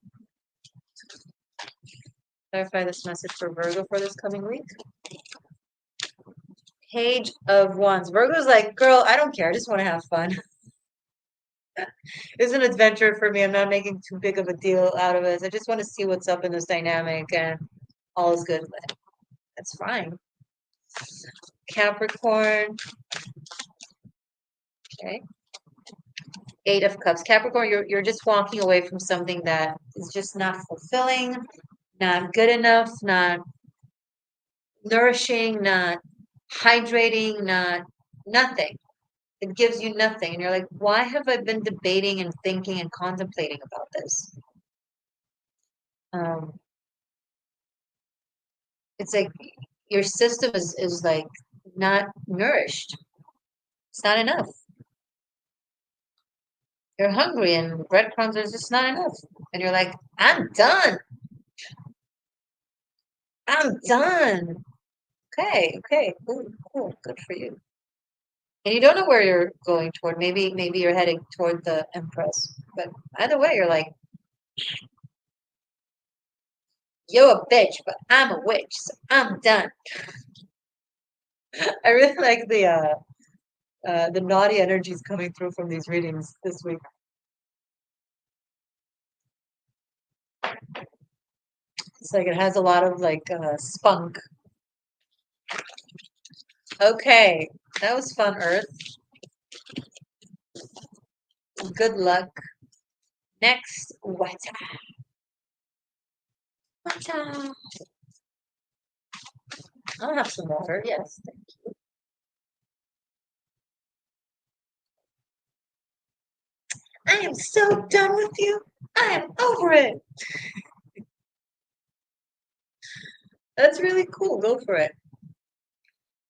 Clarify this message for Virgo for this coming week. Page of Wands. Virgo's like, girl, I don't care. I just want to have fun. It's an adventure for me. I'm not making too big of a deal out of it. I just want to see what's up in this dynamic, and all is good. That's fine. Capricorn. Okay. Eight of Cups. Capricorn, you're just walking away from something that is just not fulfilling, not good enough, not nourishing, not hydrating, not nothing. It gives you nothing. And you're like, why have I been debating and thinking and contemplating about this? Um, it's like your system is like not nourished. It's not enough. You're hungry and breadcrumbs are just not enough. And you're like, I'm done. I'm done. Okay, cool, cool, good for you. And you don't know where you're going toward. Maybe you're heading toward the Empress. But either way, you're like, you're a bitch, but I'm a witch, so I'm done. I really like the naughty energies coming through from these readings this week. It's like it has a lot of like spunk. Okay, that was fun, Earth. Good luck. Next, Wata. Wata. I'll have some water. Yes. I am so done with you. I am over it. That's really cool. Go for it.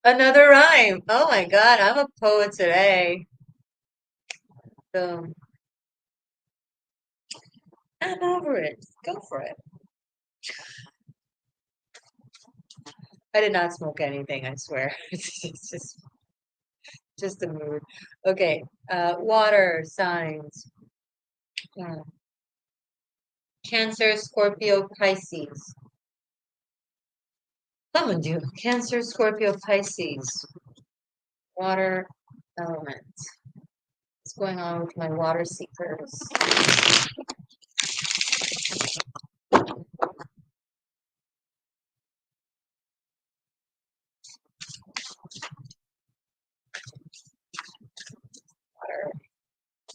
Another rhyme. Oh my God, I'm a poet today. So I'm over it. Go for it. I did not smoke anything, I swear. It's just a mood. Okay. Water signs. Cancer, Scorpio, Pisces. Someone do. Cancer, Scorpio, Pisces. Water element. What's going on with my water seekers? Water.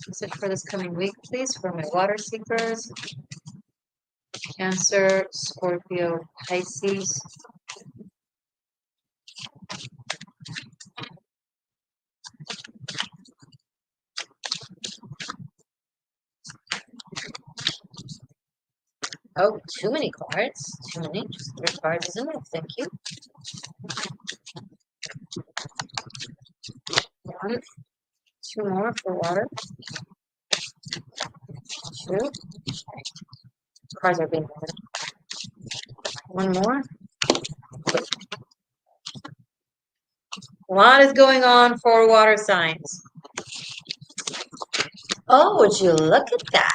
Message for this coming week, please, for my water seekers. Cancer, Scorpio, Pisces. Oh, too many cards. Too many. Just 3 cards is enough. Thank you. 1, 2 more for water. 2. Cards are being ordered. 1 more. A lot is going on for water signs. Oh, would you look at that?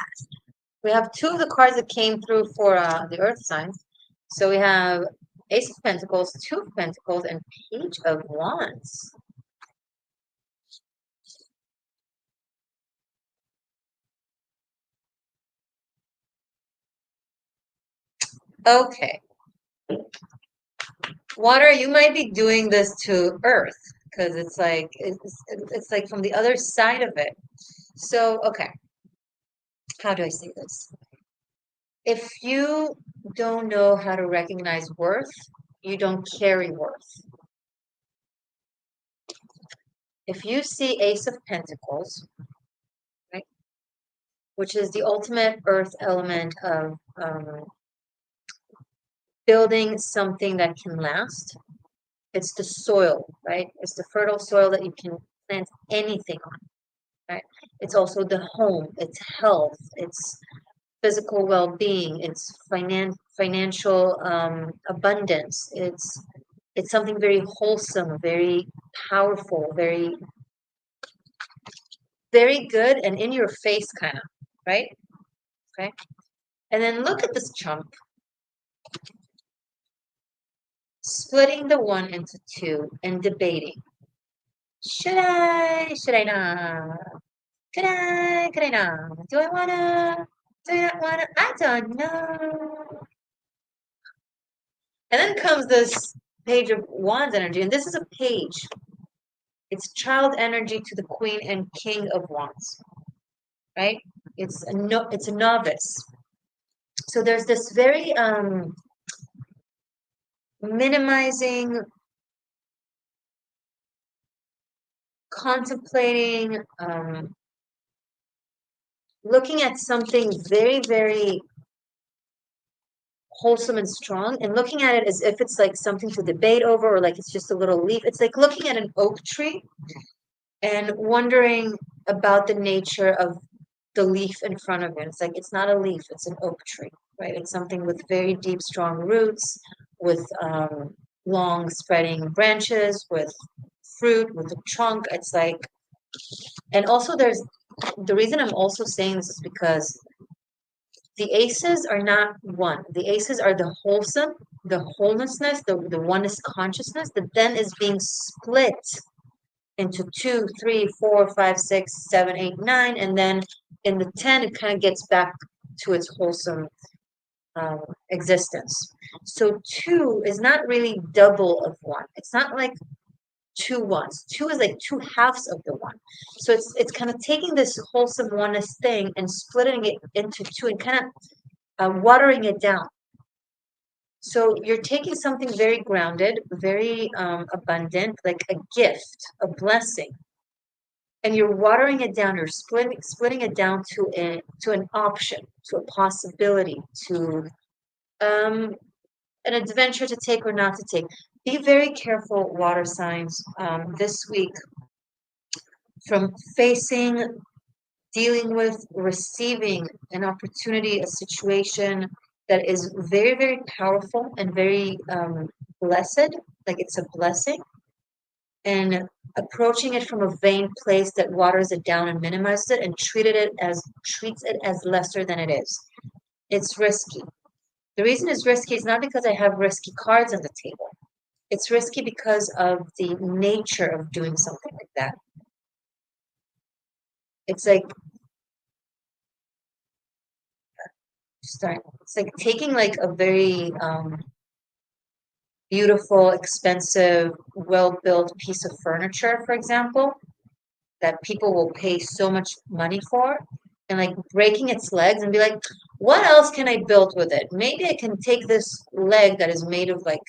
We have 2 of the cards that came through for the earth signs. So we have Ace of Pentacles, 2 of Pentacles, and Page of Wands. Okay. Water, you might be doing this to Earth because it's like from the other side of it. So, okay, how do I say this? If you don't know how to recognize worth, you don't carry worth. If you see Ace of Pentacles, right, which is the ultimate earth element of building something that can last, it's the soil, right? It's the fertile soil that you can plant anything on, right? It's also the home, it's health, it's physical well-being, it's financial abundance, it's something very wholesome, very powerful, very good and in your face kind of, right? Okay. And then look at this chump splitting the one into two and debating. Should I not? Could I not? Do I wanna? Do I not wanna? I don't know. And then comes this page of wands energy, and this is a page. It's child energy to the queen and king of wands, right? It's a novice. So there's this very minimizing, contemplating, looking at something very wholesome and strong and looking at it as if it's like something to debate over or like it's just a little leaf. It's like looking at an oak tree and wondering about the nature of the leaf in front of you. It's like it's not a leaf, it's an oak tree, right? It's something with very deep, strong roots, with long spreading branches, with fruit, with a trunk. It's like, and also there's the reason I'm also saying this is because the aces are not one. The aces are the wholesome, the wholenessness, the oneness consciousness that then is being split into 2, 3, 4, 5, 6, 7, 8, 9, and then in the 10 it kind of gets back to its wholesome existence. So 2 is not really double of 1. It's not like two ones. 2 is like two halves of the 1. So it's kind of taking this wholesome oneness thing and splitting it into 2 and kind of watering it down. So you're taking something very grounded, very abundant, like a gift, a blessing, and you're watering it down. You're splitting it down to an option, to a possibility, to an adventure to take or not to take. Be very careful, water signs, this week from facing, dealing with, receiving an opportunity, a situation that is very powerful and very blessed, like it's a blessing, and approaching it from a vain place that waters it down and minimizes it and treats it as lesser than it is. It's risky. The reason it's risky is not because I have risky cards on the table. It's risky because of the nature of doing something like that. It's like it's like taking like a very beautiful, expensive, well-built piece of furniture, for example, that people will pay so much money for, and like breaking its legs and be like, what else can I build with it? Maybe I can take this leg that is made of like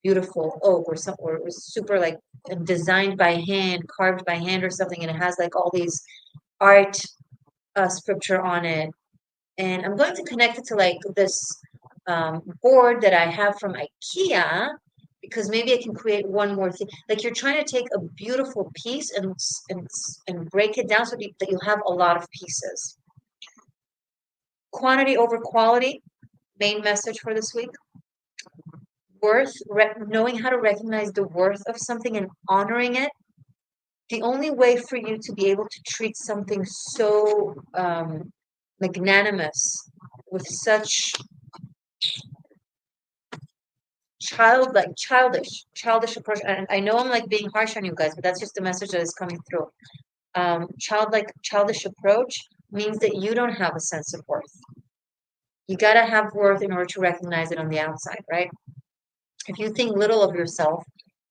beautiful oak or something, or super like designed by hand, carved by hand or something, and it has like all these art scripture on it. And I'm going to connect it to like this board that I have from IKEA because maybe I can create one more thing. Like you're trying to take a beautiful piece and break it down so that you'll have a lot of pieces. Quantity over quality, main message for this week. Worth, knowing how to recognize the worth of something and honoring it. The only way for you to be able to treat something so magnanimous with such childish approach. And I know I'm like being harsh on you guys, but that's just the message that is coming through. Childish approach means that you don't have a sense of worth. You gotta have worth in order to recognize it on the outside, right? If you think little of yourself,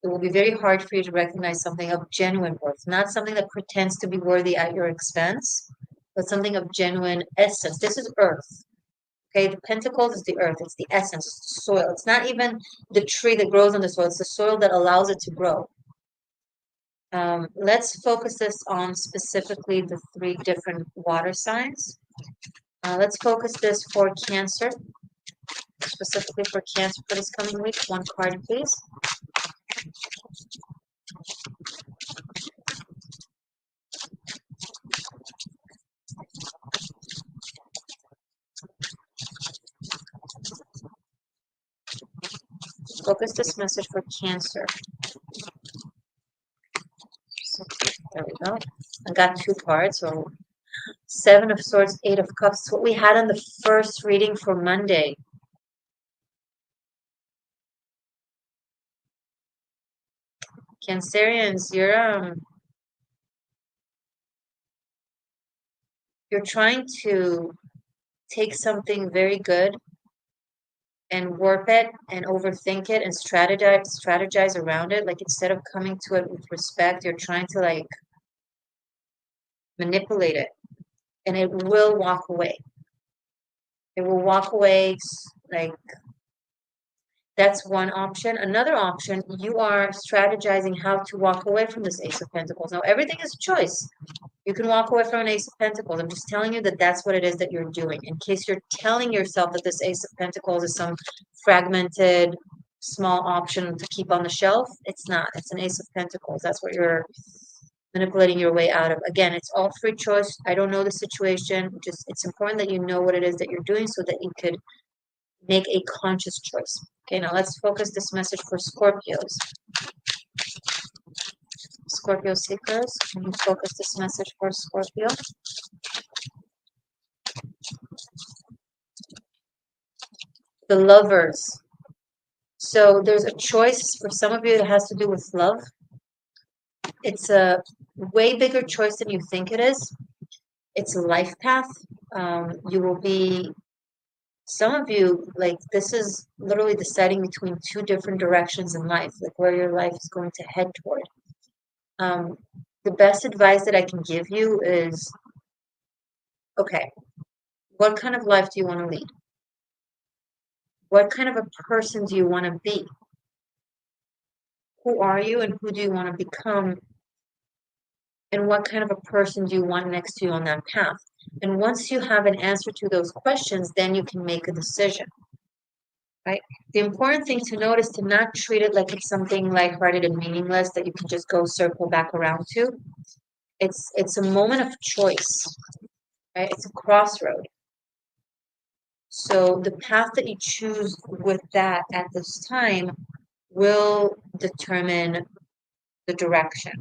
It will be very hard for you to recognize something of genuine worth, not something that pretends to be worthy at your expense, but something of genuine essence. This is earth. Okay, the pentacles is the earth, it's the essence, it's the soil. It's not even the tree that grows on the soil, it's the soil that allows it to grow. Let's focus this on specifically the three different water signs. Let's focus this for Cancer, specifically for Cancer for this coming week. One card, please. Focus this message for Cancer. So, there we go. I got two cards, so Seven of Swords, Eight of Cups. What we had on the first reading for Monday. Cancerians, you're trying to take something very good and warp it and overthink it and strategize around it. Like instead of coming to it with respect, you're trying to like manipulate it, and it will walk away. It will walk away like that's one option. Another option, you are strategizing how to walk away from this Ace of Pentacles. Now, everything is a choice. You can walk away from an Ace of Pentacles. I'm just telling you that that's what it is that you're doing. In case you're telling yourself that this Ace of Pentacles is some fragmented, small option to keep on the shelf, it's not. It's an Ace of Pentacles. That's what you're manipulating your way out of. Again, it's all free choice. I don't know the situation. Just it's important that you know what it is that you're doing so that you could make a conscious choice. Okay, now let's focus this message for Scorpios. Scorpio seekers, can you focus this message for Scorpio? The Lovers. So there's a choice for some of you that has to do with love. It's a way bigger choice than you think it is. It's a life path. You will be, some of you, like this is literally deciding between two different directions in life, like where your life is going to head toward. The best advice that I can give you is, okay, what kind of life do you want to lead? What kind of a person do you want to be? Who are you and who do you want to become? And what kind of a person do you want next to you on that path? And once you have an answer to those questions, then you can make a decision, right? The important thing to note is to not treat it like it's something lighthearted and meaningless that you can just go circle back around to. It's a moment of choice, right? It's a crossroad. So the path that you choose with that at this time will determine the direction.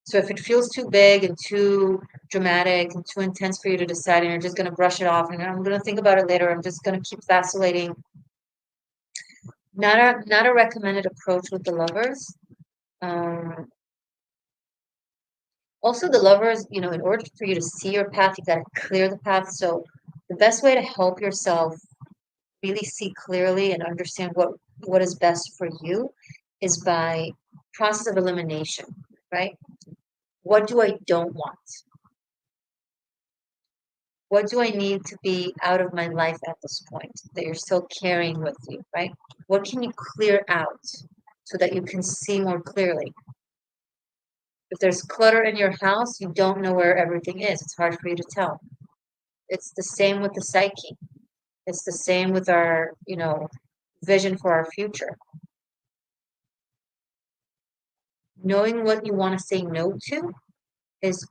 So if it feels too big and too dramatic and too intense for you to decide, and you're just going to brush it off, and I'm going to think about it later, I'm just going to keep vacillating. Not a recommended approach with the Lovers. Also, the Lovers, in order for you to see your path, you got to clear the path. So the best way to help yourself really see clearly and understand what is best for you is by process of elimination, right? What do I don't want? What do I need to be out of my life at this point that you're still carrying with you, right? What can you clear out so that you can see more clearly? If there's clutter in your house, you don't know where everything is. It's hard for you to tell. It's the same with the psyche. It's the same with our, vision for our future. Knowing what you want to say no to is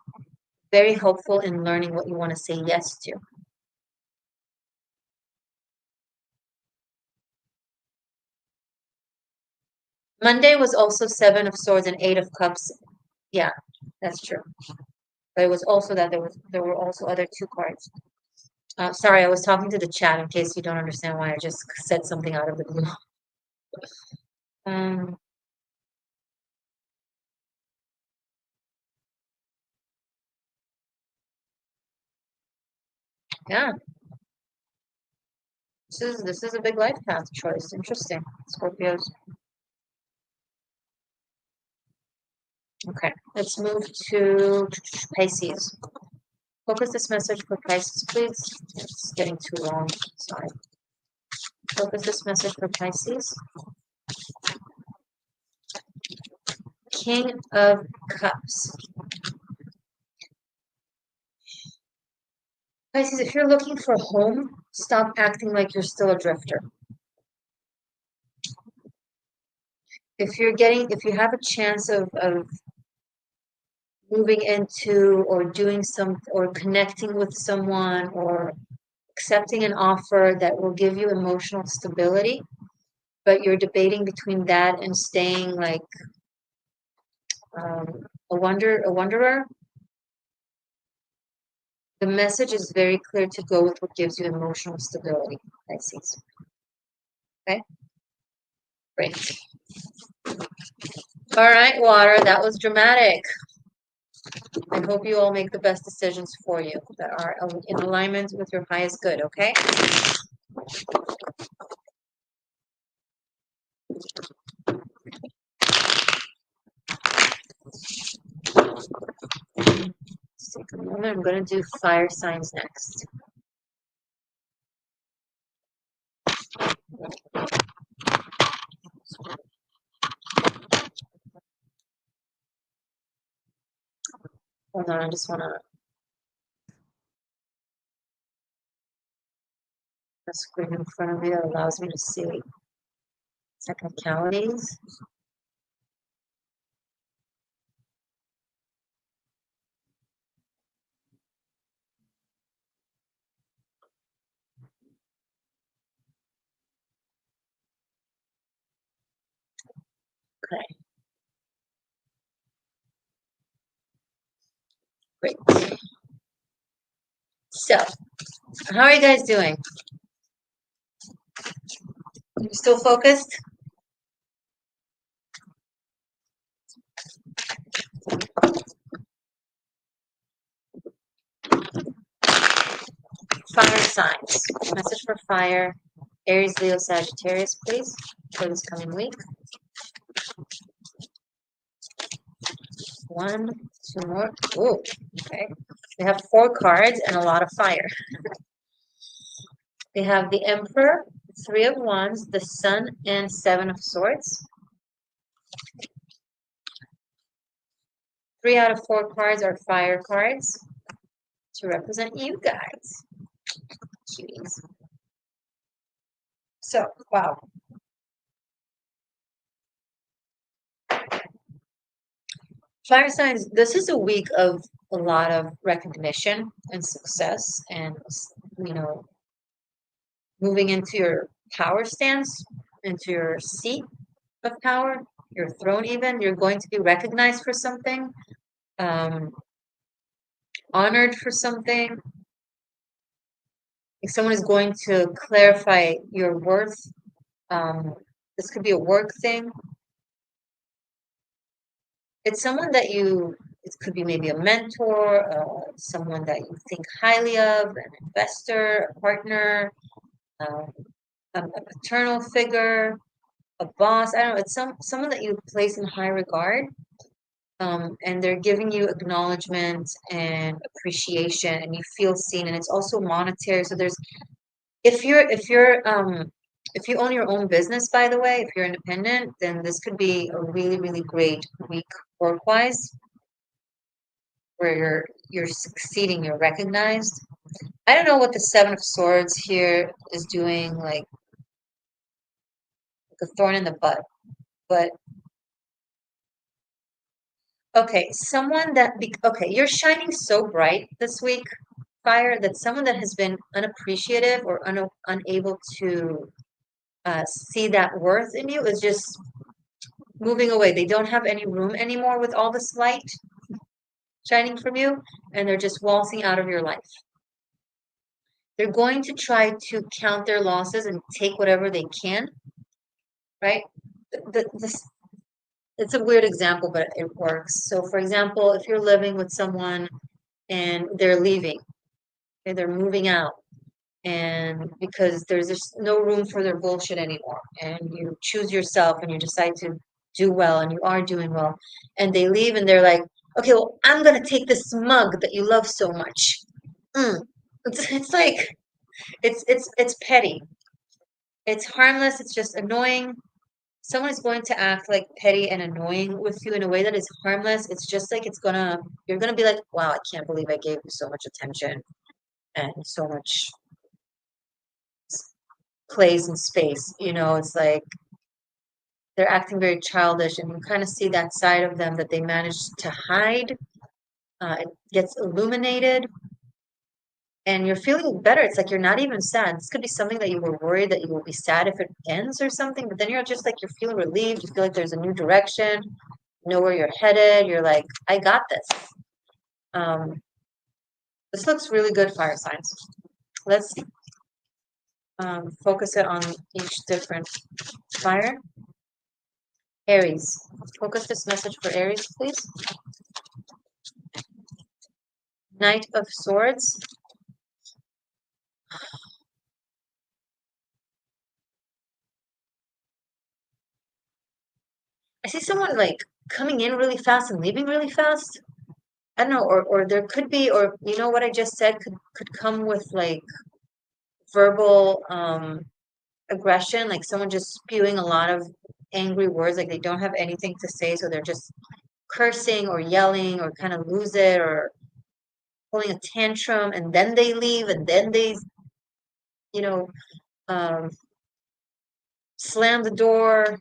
very helpful in learning what you want to say yes to. Monday was also Seven of Swords and Eight of Cups. Yeah, that's true. But it was also that there were also other two cards. Sorry, I was talking to the chat in case you don't understand why I just said something out of the blue. Um, yeah, This is a big life path choice. Interesting. Scorpios. Okay, let's move to Pisces. Focus this message for Pisces, please. It's getting too long. Sorry. Focus this message for Pisces. King of Cups. Pisces, if you're looking for home, stop acting like you're still a drifter. If you have a chance of moving into or doing or connecting with someone or accepting an offer that will give you emotional stability, but you're debating between that and staying like a wanderer, the message is very clear to go with what gives you emotional stability, Pisces. Okay, great. All right, water, that was dramatic. I hope you all make the best decisions for you that are in alignment with your highest good, okay? Let's take a moment. I'm going to do fire signs next. Hold on, I just want to a screen in front of me that allows me to see technicalities. Okay, great. So, how are you guys doing? You still focused? Fire signs. Message for fire. Aries, Leo, Sagittarius, please, for this coming week. 1, 2 more. Oh, okay. We have 4 cards and a lot of fire. We have the Emperor, 3 of Wands, the Sun, and 7 of Swords. 3 out of 4 cards are fire cards to represent you guys. Cuties. So, wow. Fire signs, this is a week of a lot of recognition and success and, you know, moving into your power stance, into your seat of power, your throne even. You're going to be recognized for something, honored for something. If someone is going to clarify your worth, this could be a work thing. It's someone that it could be maybe a mentor, someone that you think highly of, an investor, a partner, um, a paternal figure, a boss. I don't know. It's someone that you place in high regard, and they're giving you acknowledgement and appreciation, and you feel seen. And it's also monetary. So there's if you own your own business, by the way, if you're independent, then this could be a really, really great week work-wise, where you're succeeding, you're recognized. I don't know what the 7 of Swords here is doing, like a thorn in the butt, but okay, okay, you're shining so bright this week, Fire, that someone that has been unappreciative or unable to see that worth in you is just moving away. They don't have any room anymore with all this light shining from you, and they're just waltzing out of your life. They're going to try to count their losses and take whatever they can, right? It's a weird example, but it works. So, for example, if you're living with someone and they're leaving, okay, they're moving out, and because there's just no room for their bullshit anymore, and you choose yourself and you decide to do well, and you are doing well, and they leave and they're like, okay, well, I'm gonna take this mug that you love so much. Mm. It's like it's petty, it's harmless, it's just annoying. Someone is going to act like petty and annoying with you in a way that is harmless. It's just like you're gonna be like, wow, I can't believe I gave you so much attention and so much place and space. It's like they're acting very childish, and you kind of see that side of them that they managed to hide. It gets illuminated, and you're feeling better. It's like you're not even sad. This could be something that you were worried that you will be sad if it ends or something, but then you're just like, you're feeling relieved. You feel like there's a new direction, you know where you're headed. You're like, I got this. Um, this looks really good, fire signs. Let's focus it on each different fire. Aries. Focus this message for Aries, please. Knight of Swords. I see someone like coming in really fast and leaving really fast. I don't know, or there could be, or what I just said could come with like verbal aggression, like someone just spewing a lot of angry words, like they don't have anything to say, so they're just cursing or yelling or kind of lose it or pulling a tantrum, and then they leave, and then they, you know, um, slam the door,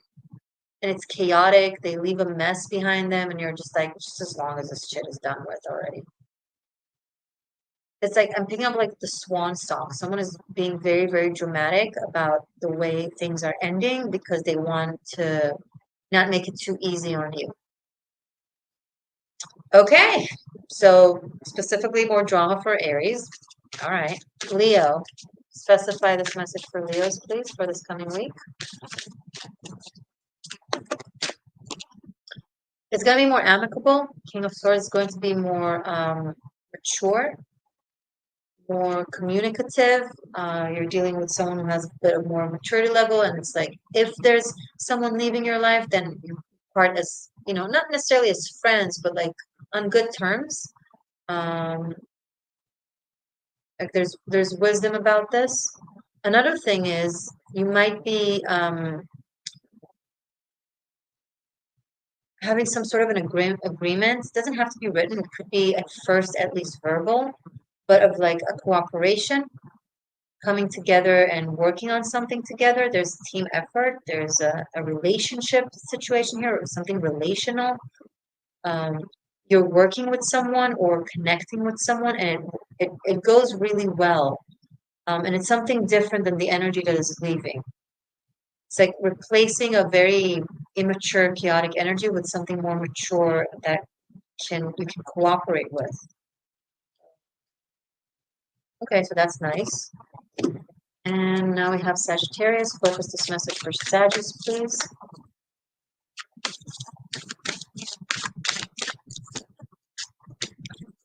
and it's chaotic. They leave a mess behind them, and you're just like, just as long as this shit is done with already. It's like I'm picking up like the swan song. Someone is being very, very dramatic about the way things are ending because they want to not make it too easy on you. Okay, so specifically more drama for Aries. All right, Leo. Specify this message for Leos, please, for this coming week. It's going to be more amicable. King of Swords is going to be more mature, more communicative. You're dealing with someone who has a bit of more maturity level, and it's like if there's someone leaving your life, then you part as, not necessarily as friends, but like on good terms. Um, like there's wisdom about this. Another thing is you might be having some sort of an agreement. It doesn't have to be written. It could be at first at least verbal, but of like a cooperation, coming together and working on something together. There's team effort. There's a relationship situation here, or something relational. Um, you're working with someone or connecting with someone, and it goes really well. And it's something different than the energy that is leaving. It's like replacing a very immature, chaotic energy with something more mature that you can cooperate with. Okay, so that's nice. And now we have Sagittarius. Focus this message for Sagittarius, please.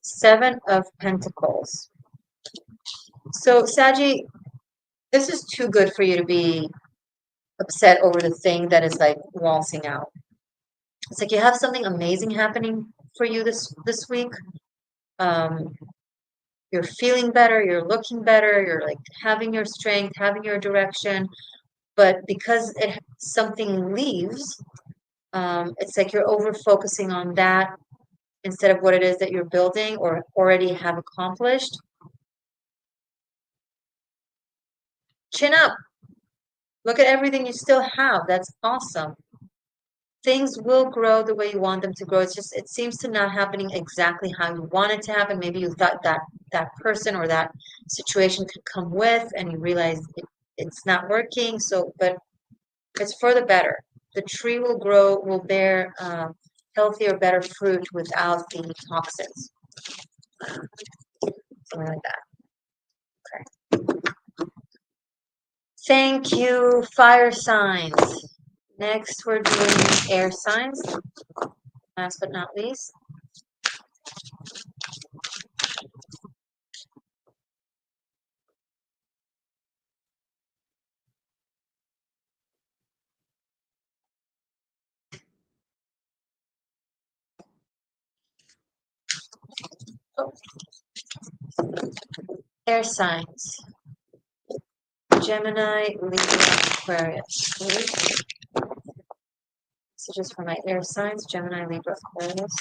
Seven of Pentacles. So, Saggy, this is too good for you to be upset over the thing that is like waltzing out. It's like you have something amazing happening for you this week. Um, you're feeling better, you're looking better, you're like having your strength, having your direction, but because something leaves, it's like you're over focusing on that instead of what it is that you're building or already have accomplished. Chin up. Look at everything you still have. That's awesome. Things will grow the way you want them to grow. It's just, it seems to not happening exactly how you want it to happen. Maybe you thought that person or that situation could come with, and you realize it's not working. So, but it's for the better. The tree will grow, will bear healthier, better fruit without the toxins. Something like that. Okay. Thank you, fire signs. Next, we're doing air signs. Last but not least. Oh, air signs. Gemini, Libra, Aquarius. Please. Messages for my air signs, Gemini, Libra, Aquarius.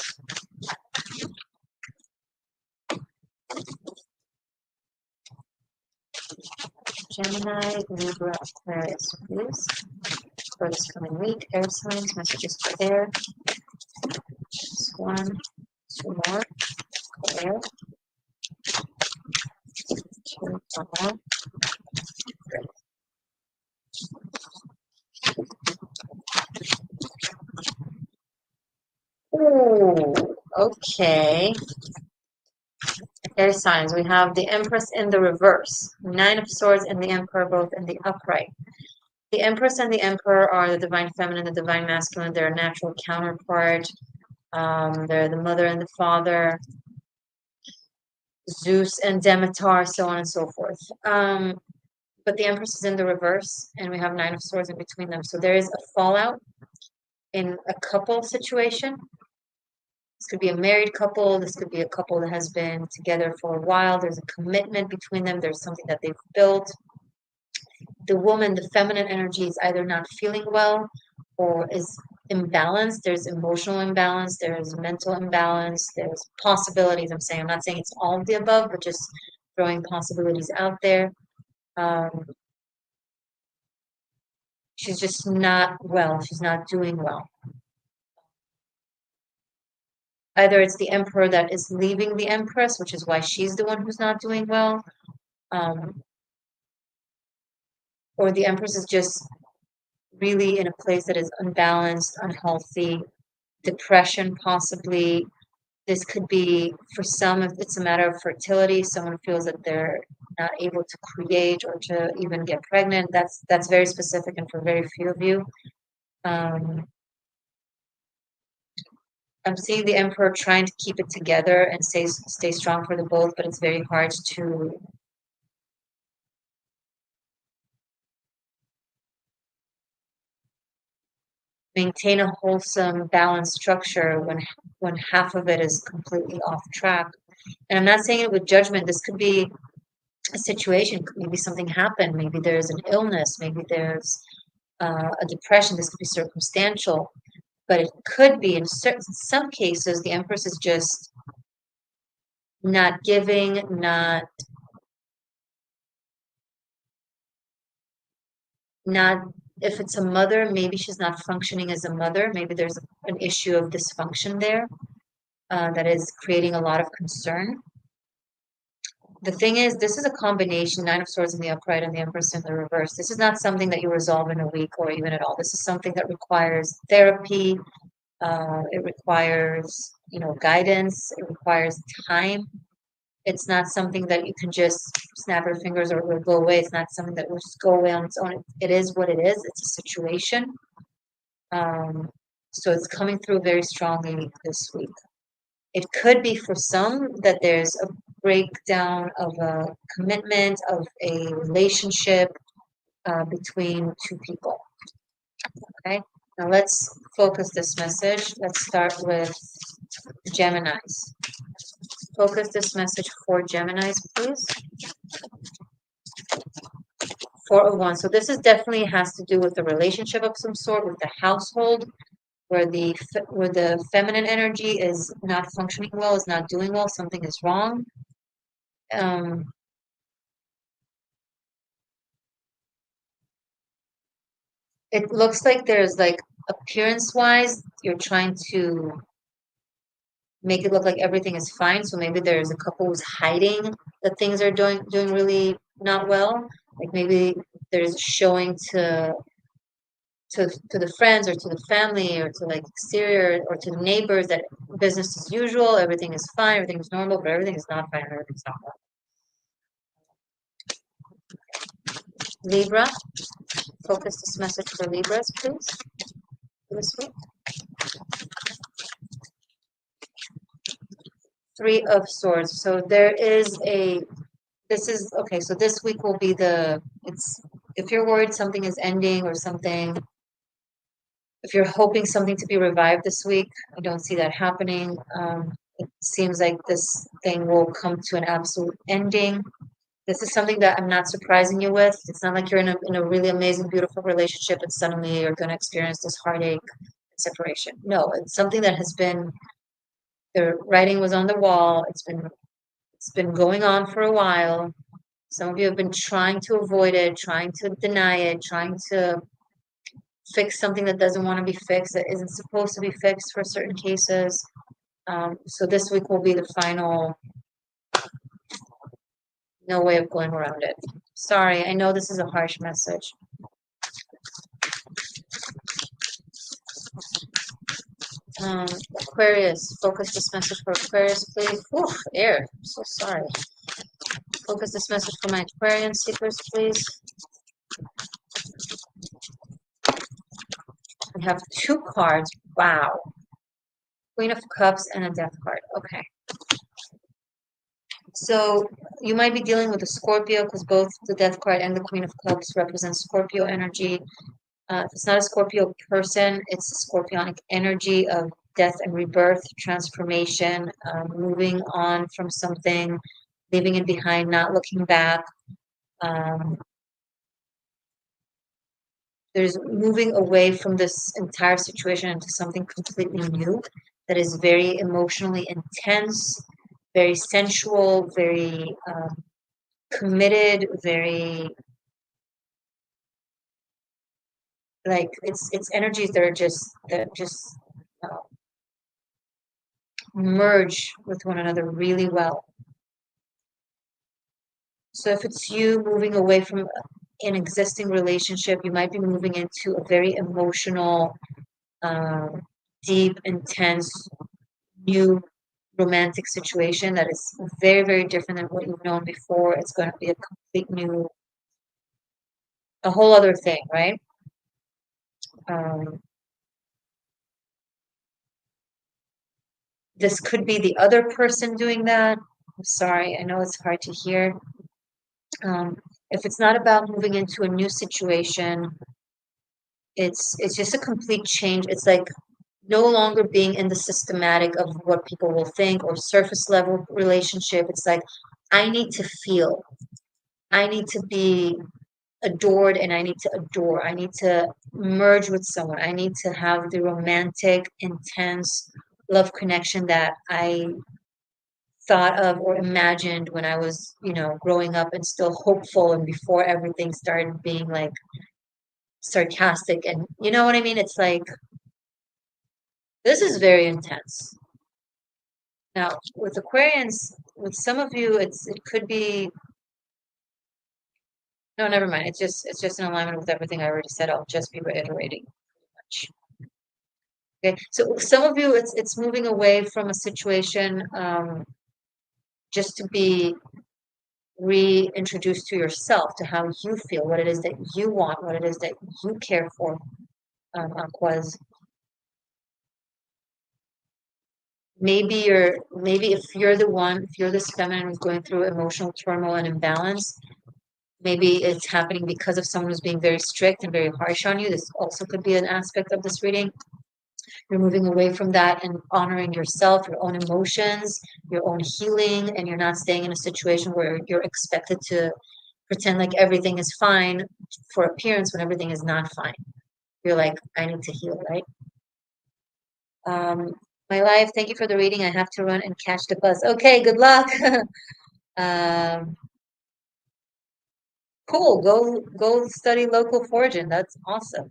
Gemini, Libra, Aquarius, please. For this coming week, air signs, messages for air. Just one, two more. For air. Two, one more. Great. Ooh, okay. Air signs. We have the Empress in the reverse. Nine of Swords and the Emperor both in the upright. The Empress and the Emperor are the divine feminine, the divine masculine. They're a natural counterpart. They're the mother and the father. Zeus and Demeter, so on and so forth. But the Empress is in the reverse, and we have Nine of Swords in between them. So there is a fallout in a couple situation. This could be a married couple. This could be a couple that has been together for a while. There's a commitment between them. There's something that they've built. The woman, the feminine energy is either not feeling well or is imbalanced. There's emotional imbalance. There's mental imbalance. There's possibilities. I'm not saying it's all of the above, but just throwing possibilities out there. She's just not well. She's not doing well. Either it's the emperor that is leaving the empress, which is why she's the one who's not doing well, or the empress is just really in a place that is unbalanced, unhealthy, depression possibly. This could be, for some, if it's a matter of fertility, someone feels that they're not able to create or to even get pregnant. That's very specific and for very few of you. I'm seeing the emperor trying to keep it together and stay strong for the both, but it's very hard to maintain a wholesome, balanced structure when half of it is completely off track. And I'm not saying it with judgment. This could be a situation. Maybe something happened. Maybe there's an illness. Maybe there's a depression. This could be circumstantial, but it could be in some cases the empress is just not giving, not if it's a mother, maybe she's not functioning as a mother. Maybe there's an issue of dysfunction there that is creating a lot of concern. The thing is, this is a combination, Nine of Swords in the upright and the Empress in the reverse. This is not something that you resolve in a week or even at all. This is something that requires therapy. It requires, guidance. It requires time. It's not something that you can just snap your fingers or it will go away. It's not something that will just go away on its own. It is what it is. It's a situation. So it's coming through very strongly this week. It could be for some that there's a breakdown of a commitment, of a relationship between two people. Okay, now let's focus this message. Let's start with Geminis. Focus this message for Geminis, please. 401. So this is definitely has to do with a relationship of some sort, with the household, where the feminine energy is not functioning well, is not doing well, something is wrong. It looks like there's like appearance-wise, you're trying to make it look like everything is fine. So maybe there's a couple who's hiding that things are doing really not well. Like maybe there's showing to the friends or to the family or to like exterior or to the neighbors that business as usual, everything is fine, everything is normal, but everything is not fine, everything's not well. Libra, focus this message for Libras, please, for this week. 3 of Swords. So there is okay, so this week will be if you're worried something is ending or something, if you're hoping something to be revived this week, I don't see that happening. It seems like this thing will come to an absolute ending. This is something that I'm not surprising you with. It's not like you're in a really amazing, beautiful relationship and suddenly you're going to experience this heartache and separation. No, it's something that has been, the writing was on the wall. It's been going on for a while. Some of you have been trying to avoid it, trying to deny it, trying to fix something that doesn't want to be fixed, that isn't supposed to be fixed for certain cases. So this week will be the final, no way of going around it. Sorry, I know this is a harsh message. Aquarius, focus this message for Aquarius, please. Oof, air. I'm so sorry. Focus this message for my Aquarian seekers, please. We have two cards. Wow. Queen of Cups and a Death card. Okay. So you might be dealing with a Scorpio because both the Death card and the Queen of Cups represent Scorpio energy. If it's not a Scorpio person, it's a Scorpionic energy of death and rebirth, transformation, moving on from something, leaving it behind, not looking back. There's moving away from this entire situation into something completely new that is very emotionally intense, very sensual, very committed, very like it's energies that just uh, merge with one another really well. So if it's you moving away from an existing relationship, you might be moving into a very emotional, um, deep, intense, new romantic situation that is very, very different than what you've known before. It's going to be a complete new, a whole other thing, right? Um, this could be the other person doing that. I'm sorry, I know it's hard to hear. If it's not about moving into a new situation, it's just a complete change. It's like no longer being in the systematic of what people will think or surface level relationship. It's like I need to feel. I need to be adored and I need to adore. I need to merge with someone. I need to have the romantic, intense love connection that I thought of or imagined when I was, growing up and still hopeful and before everything started being like sarcastic and you know what I mean? It's like this is very intense. Now, with Aquarians, with some of you, it could be no, never mind. It's just in alignment with everything I already said. I'll just be reiterating much. Okay, so some of you, it's moving away from a situation just to be reintroduced to yourself, to how you feel, what it is that you want, what it is that you care for, Aquas. Maybe if you're the one, if you're this feminine who's going through emotional turmoil and imbalance, maybe it's happening because of someone who's being very strict and very harsh on you. This also could be an aspect of this reading. You're moving away from that and honoring yourself, your own emotions, your own healing, and you're not staying in a situation where you're expected to pretend like everything is fine for appearance when everything is not fine. You're like, I need to heal, right? Um, my life, thank you for the reading. I have to run and catch the bus. Okay, good luck. um, cool. Go study local foraging. That's awesome.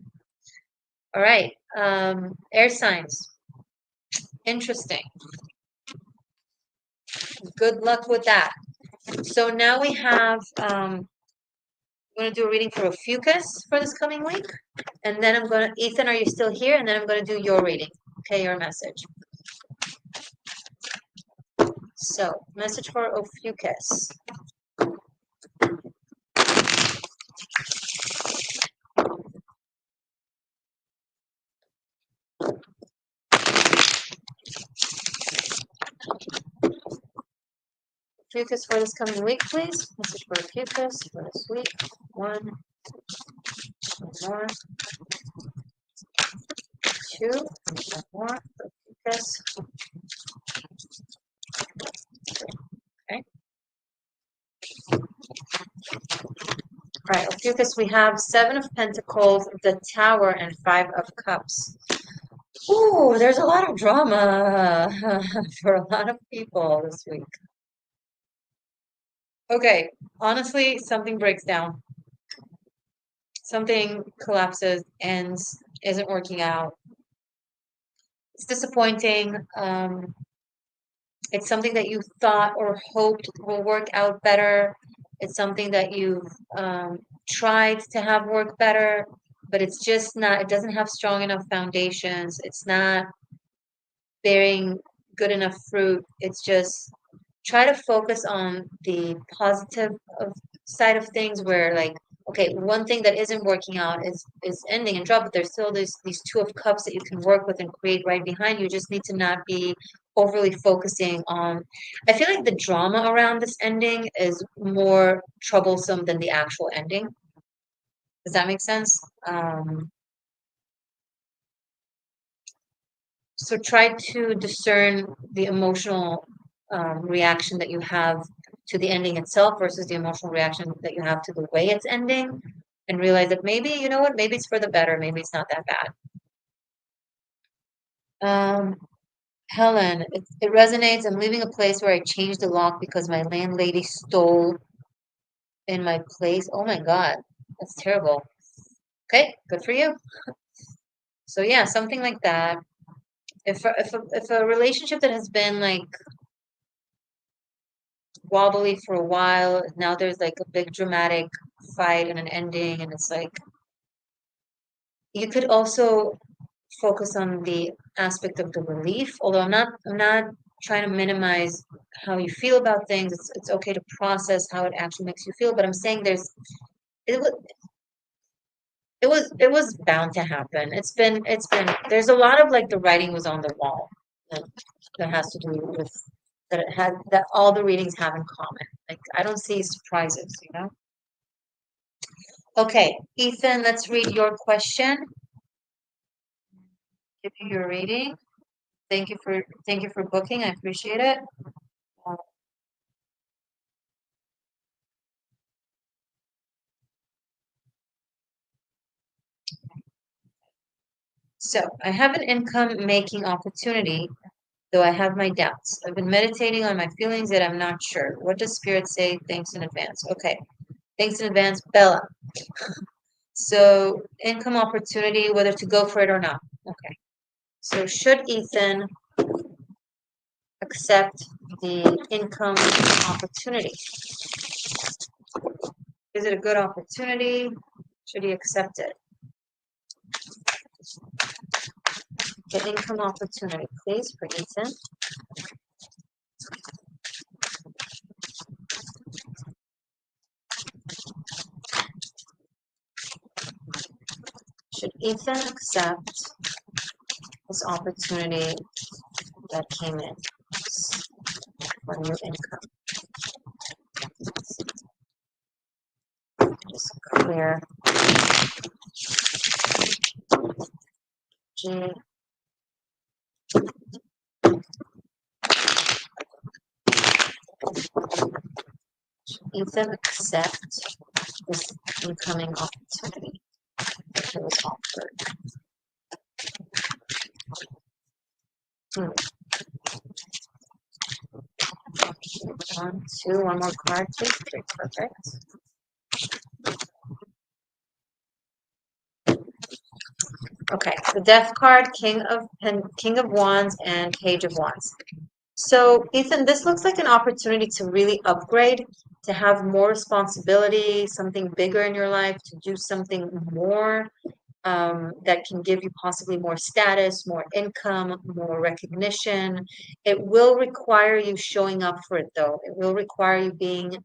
All right. Air signs. Interesting. Good luck with that. So now we have I'm going to do a reading for Ophiuchus for this coming week. And then I'm going to, Ethan, are you still here? And then I'm going to do your reading. Okay, your message. So, message for Ophiuchus. Ophiuchus for this coming week, please. Message for Ophiuchus for this week. One more. Two more for Ophiuchus. because we have Seven of Pentacles, the Tower, and Five of Cups. Ooh, there's a lot of drama for a lot of people this week. Okay, honestly, something breaks down. Something collapses, ends, isn't working out. It's disappointing. It's something that you thought or hoped will work out better. It's something that you've tried to have work better, but it's just not, it doesn't have strong enough foundations. It's not bearing good enough fruit. It's just try to focus on the positive of, side of things where like, okay, one thing that isn't working out is ending and drop, but there's still these Two of Cups that you can work with and create right behind you. You just need to not be overly focusing on. I feel like the drama around this ending is more troublesome than the actual ending. Does that make sense? So try to discern the emotional reaction that you have to the ending itself versus the emotional reaction that you have to the way it's ending, and realize that maybe, you know what, maybe it's for the better, maybe it's not that bad. Um, Helen, it resonates. I'm leaving a place where I changed the lock because my landlady stole in my place. Oh my God, that's terrible. Okay, good for you. So yeah, something like that. If a relationship that has been like wobbly for a while. Now there's like a big dramatic fight and an ending, and it's like you could also focus on the aspect of the relief. Although I'm not trying to minimize how you feel about things. It's okay to process how it actually makes you feel. But I'm saying it was it was bound to happen. It's been there's a lot of like the writing was on the wall that, that has to do with that it had that all the readings have in common. Like I don't see surprises, you know? Okay, Ethan, let's read your question. Give you your reading. Thank you for booking. I appreciate it. Uh, So I have an income making opportunity, though I have my doubts. I've been meditating on my feelings that I'm not sure. What does Spirit say? Thanks in advance. Okay, thanks in advance, Bella. So income opportunity, whether to go for it or not. Okay. So should Ethan accept the income opportunity? Is it a good opportunity? Should he accept it? The income opportunity, please, for Ethan. Should Ethan accept this opportunity that came in for new income? Just clear G. Ethan accept this incoming opportunity that was offered. Hmm. One more card, please. Great, perfect. Okay, the Death card, King of Wands, and Page of Wands. So, Ethan, this looks like an opportunity to really upgrade, to have more responsibility, something bigger in your life, to do something more that can give you possibly more status, more income, more recognition. It will require you showing up for it, though. It will require you being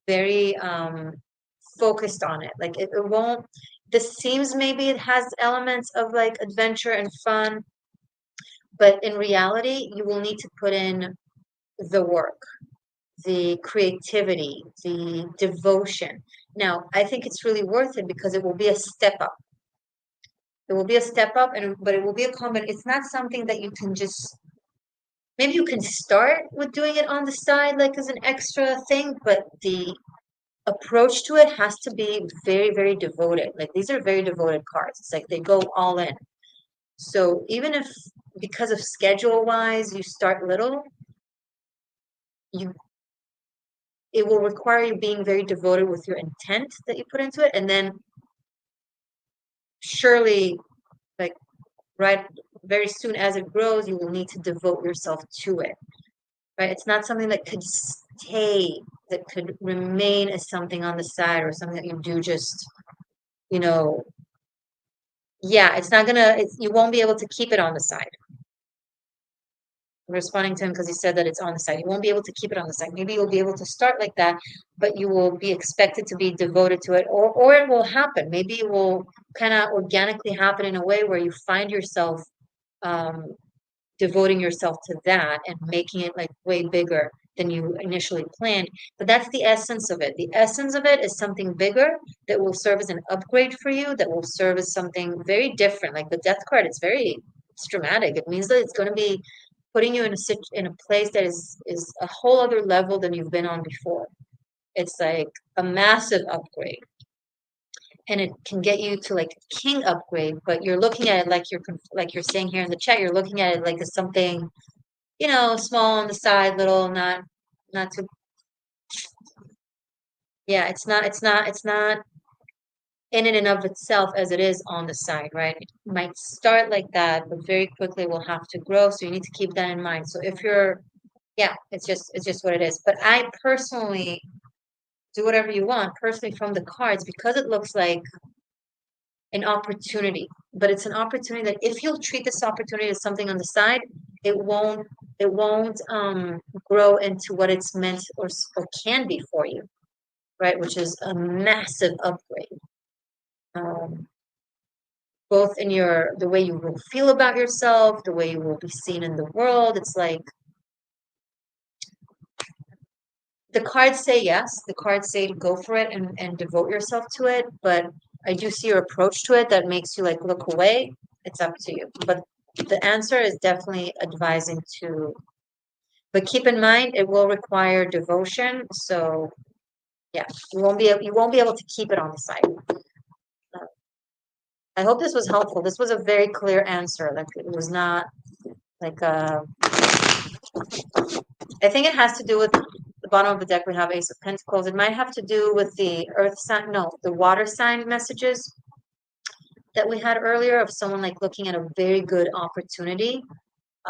very focused on it. Like it won't. This seems maybe it has elements of like adventure and fun, but in reality, you will need to put in the work, the creativity, the devotion. Now, I think it's really worth it because it will be a step up. It will be a step up, and but it will be a common. It's not something that you can just. Maybe you can start with doing it on the side, like as an extra thing, but approach to it has to be very, very devoted. Like these are very devoted cards. It's like they go all in. So even if because of schedule wise you start little, you it will require you being very devoted with your intent that you put into it, and then surely, like right, very soon as it grows, you will need to devote yourself to it. Right? It's not something that could stay, that could remain as something on the side or something that you do just, you know, yeah, it's not gonna, you won't be able to keep it on the side. I'm responding to him because he said that it's on the side. You won't be able to keep it on the side. Maybe you'll be able to start like that, but you will be expected to be devoted to it, or it will happen. Maybe it will kind of organically happen in a way where you find yourself um, devoting yourself to that and making it like way bigger than you initially planned. But that's the essence of it. The essence of it is something bigger that will serve as an upgrade for you, that will serve as something very different. Like the death card, it's dramatic. It means that it's going to be putting you in in a place that is a whole other level than you've been on before. It's like a massive upgrade. And it can get you to like a king upgrade, but you're looking at it like like you're saying here in the chat, you're looking at it like as something, small on the side, little, not too, yeah, it's not in and of itself as it is on the side, right? It might start like that, but very quickly will have to grow. So you need to keep that in mind. So if you're, yeah, it's just what it is. But I personally do whatever you want, personally from the cards, because it looks like an opportunity. But it's an opportunity that if you'll treat this opportunity as something on the side, it won't it won't grow into what it's meant or can be for you, right? Which is a massive upgrade. Um, both in the way you will feel about yourself, the way you will be seen in the world. It's like the cards say yes, the cards say to go for it and devote yourself to it, but I do see your approach to it that makes you like look away. It's up to you. But the answer is definitely advising to, but keep in mind it will require devotion. So yeah, you won't be able to keep it on the side. Uh, I hope this was helpful. This was a very clear answer. Like it was not like I think it has to do with the bottom of the deck. We have Ace of Pentacles. It might have to do with the Earth sign, no, the water sign messages that we had earlier of someone like looking at a very good opportunity,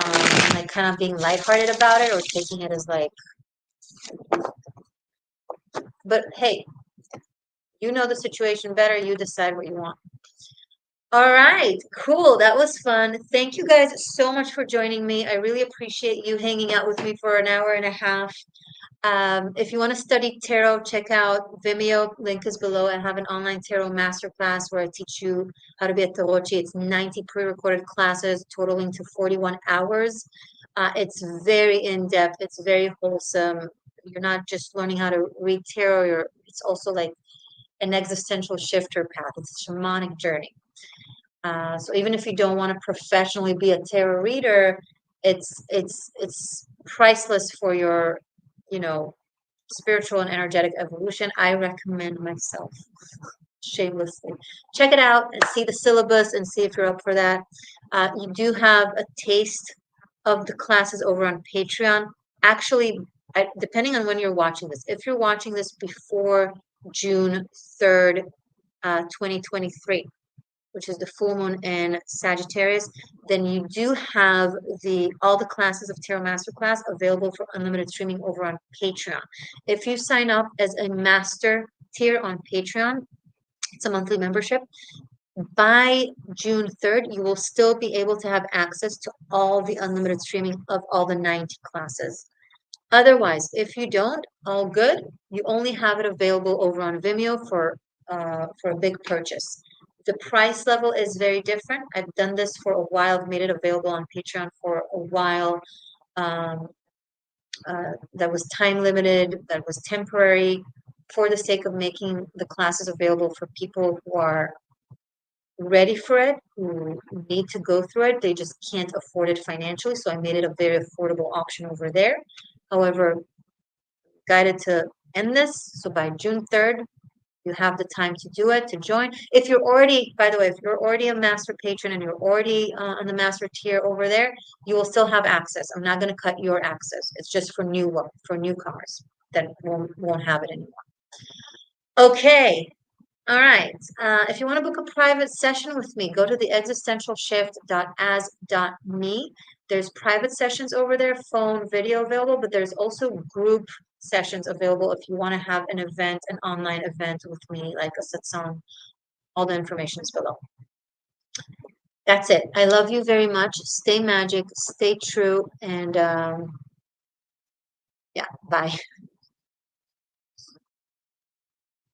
and like kind of being lighthearted about it or taking it as like, but hey, you know the situation better. You decide what you want. All right, cool. That was fun. Thank you guys so much for joining me. I really appreciate you hanging out with me for an hour and a half. If you want to study tarot, check out Vimeo. Link is below. I have an online tarot masterclass where I teach you how to be a tarotchi. It's 90 pre-recorded classes totaling to 41 hours. It's very in-depth. It's very wholesome. You're not just learning how to read tarot. It's also like an existential shifter path. It's a shamanic journey. So even if you don't want to professionally be a tarot reader, it's priceless for your, you know, spiritual and energetic evolution. I recommend myself shamelessly. Check it out and see the syllabus and see if you're up for that. You do have a taste of the classes over on Patreon. Actually, depending on when you're watching this, if you're watching this before June 3rd, 2023, which is the full moon in Sagittarius, then you do have all the classes of Tarot Masterclass available for unlimited streaming over on Patreon. If you sign up as a master tier on Patreon, it's a monthly membership. By June 3rd, you will still be able to have access to all the unlimited streaming of all the 90 classes. Otherwise, if you don't, all good. You only have it available over on Vimeo for a big purchase. The price level is very different. I've done this for a while. I've made it available on Patreon for a while. Um, that was time limited. That was temporary, for the sake of making the classes available for people who are ready for it, who need to go through it. They just can't afford it financially. So I made it a very affordable option over there. However, guided to end this. So by June 3rd, you have the time to do it, to join. If you're already, by the way, if you're already a master patron and you're already on the master tier over there, you will still have access. I'm not going to cut your access. It's just for newcomers that won't have it anymore. Okay. All right. If you want to book a private session with me, go to the existentialshift.as.me. There's private sessions over there, phone, video available, but there's also group sessions available if you want to have an event, an online event with me, like a satsang. All the information is below. That's it. I love you very much. Stay magic, stay true, and yeah, bye.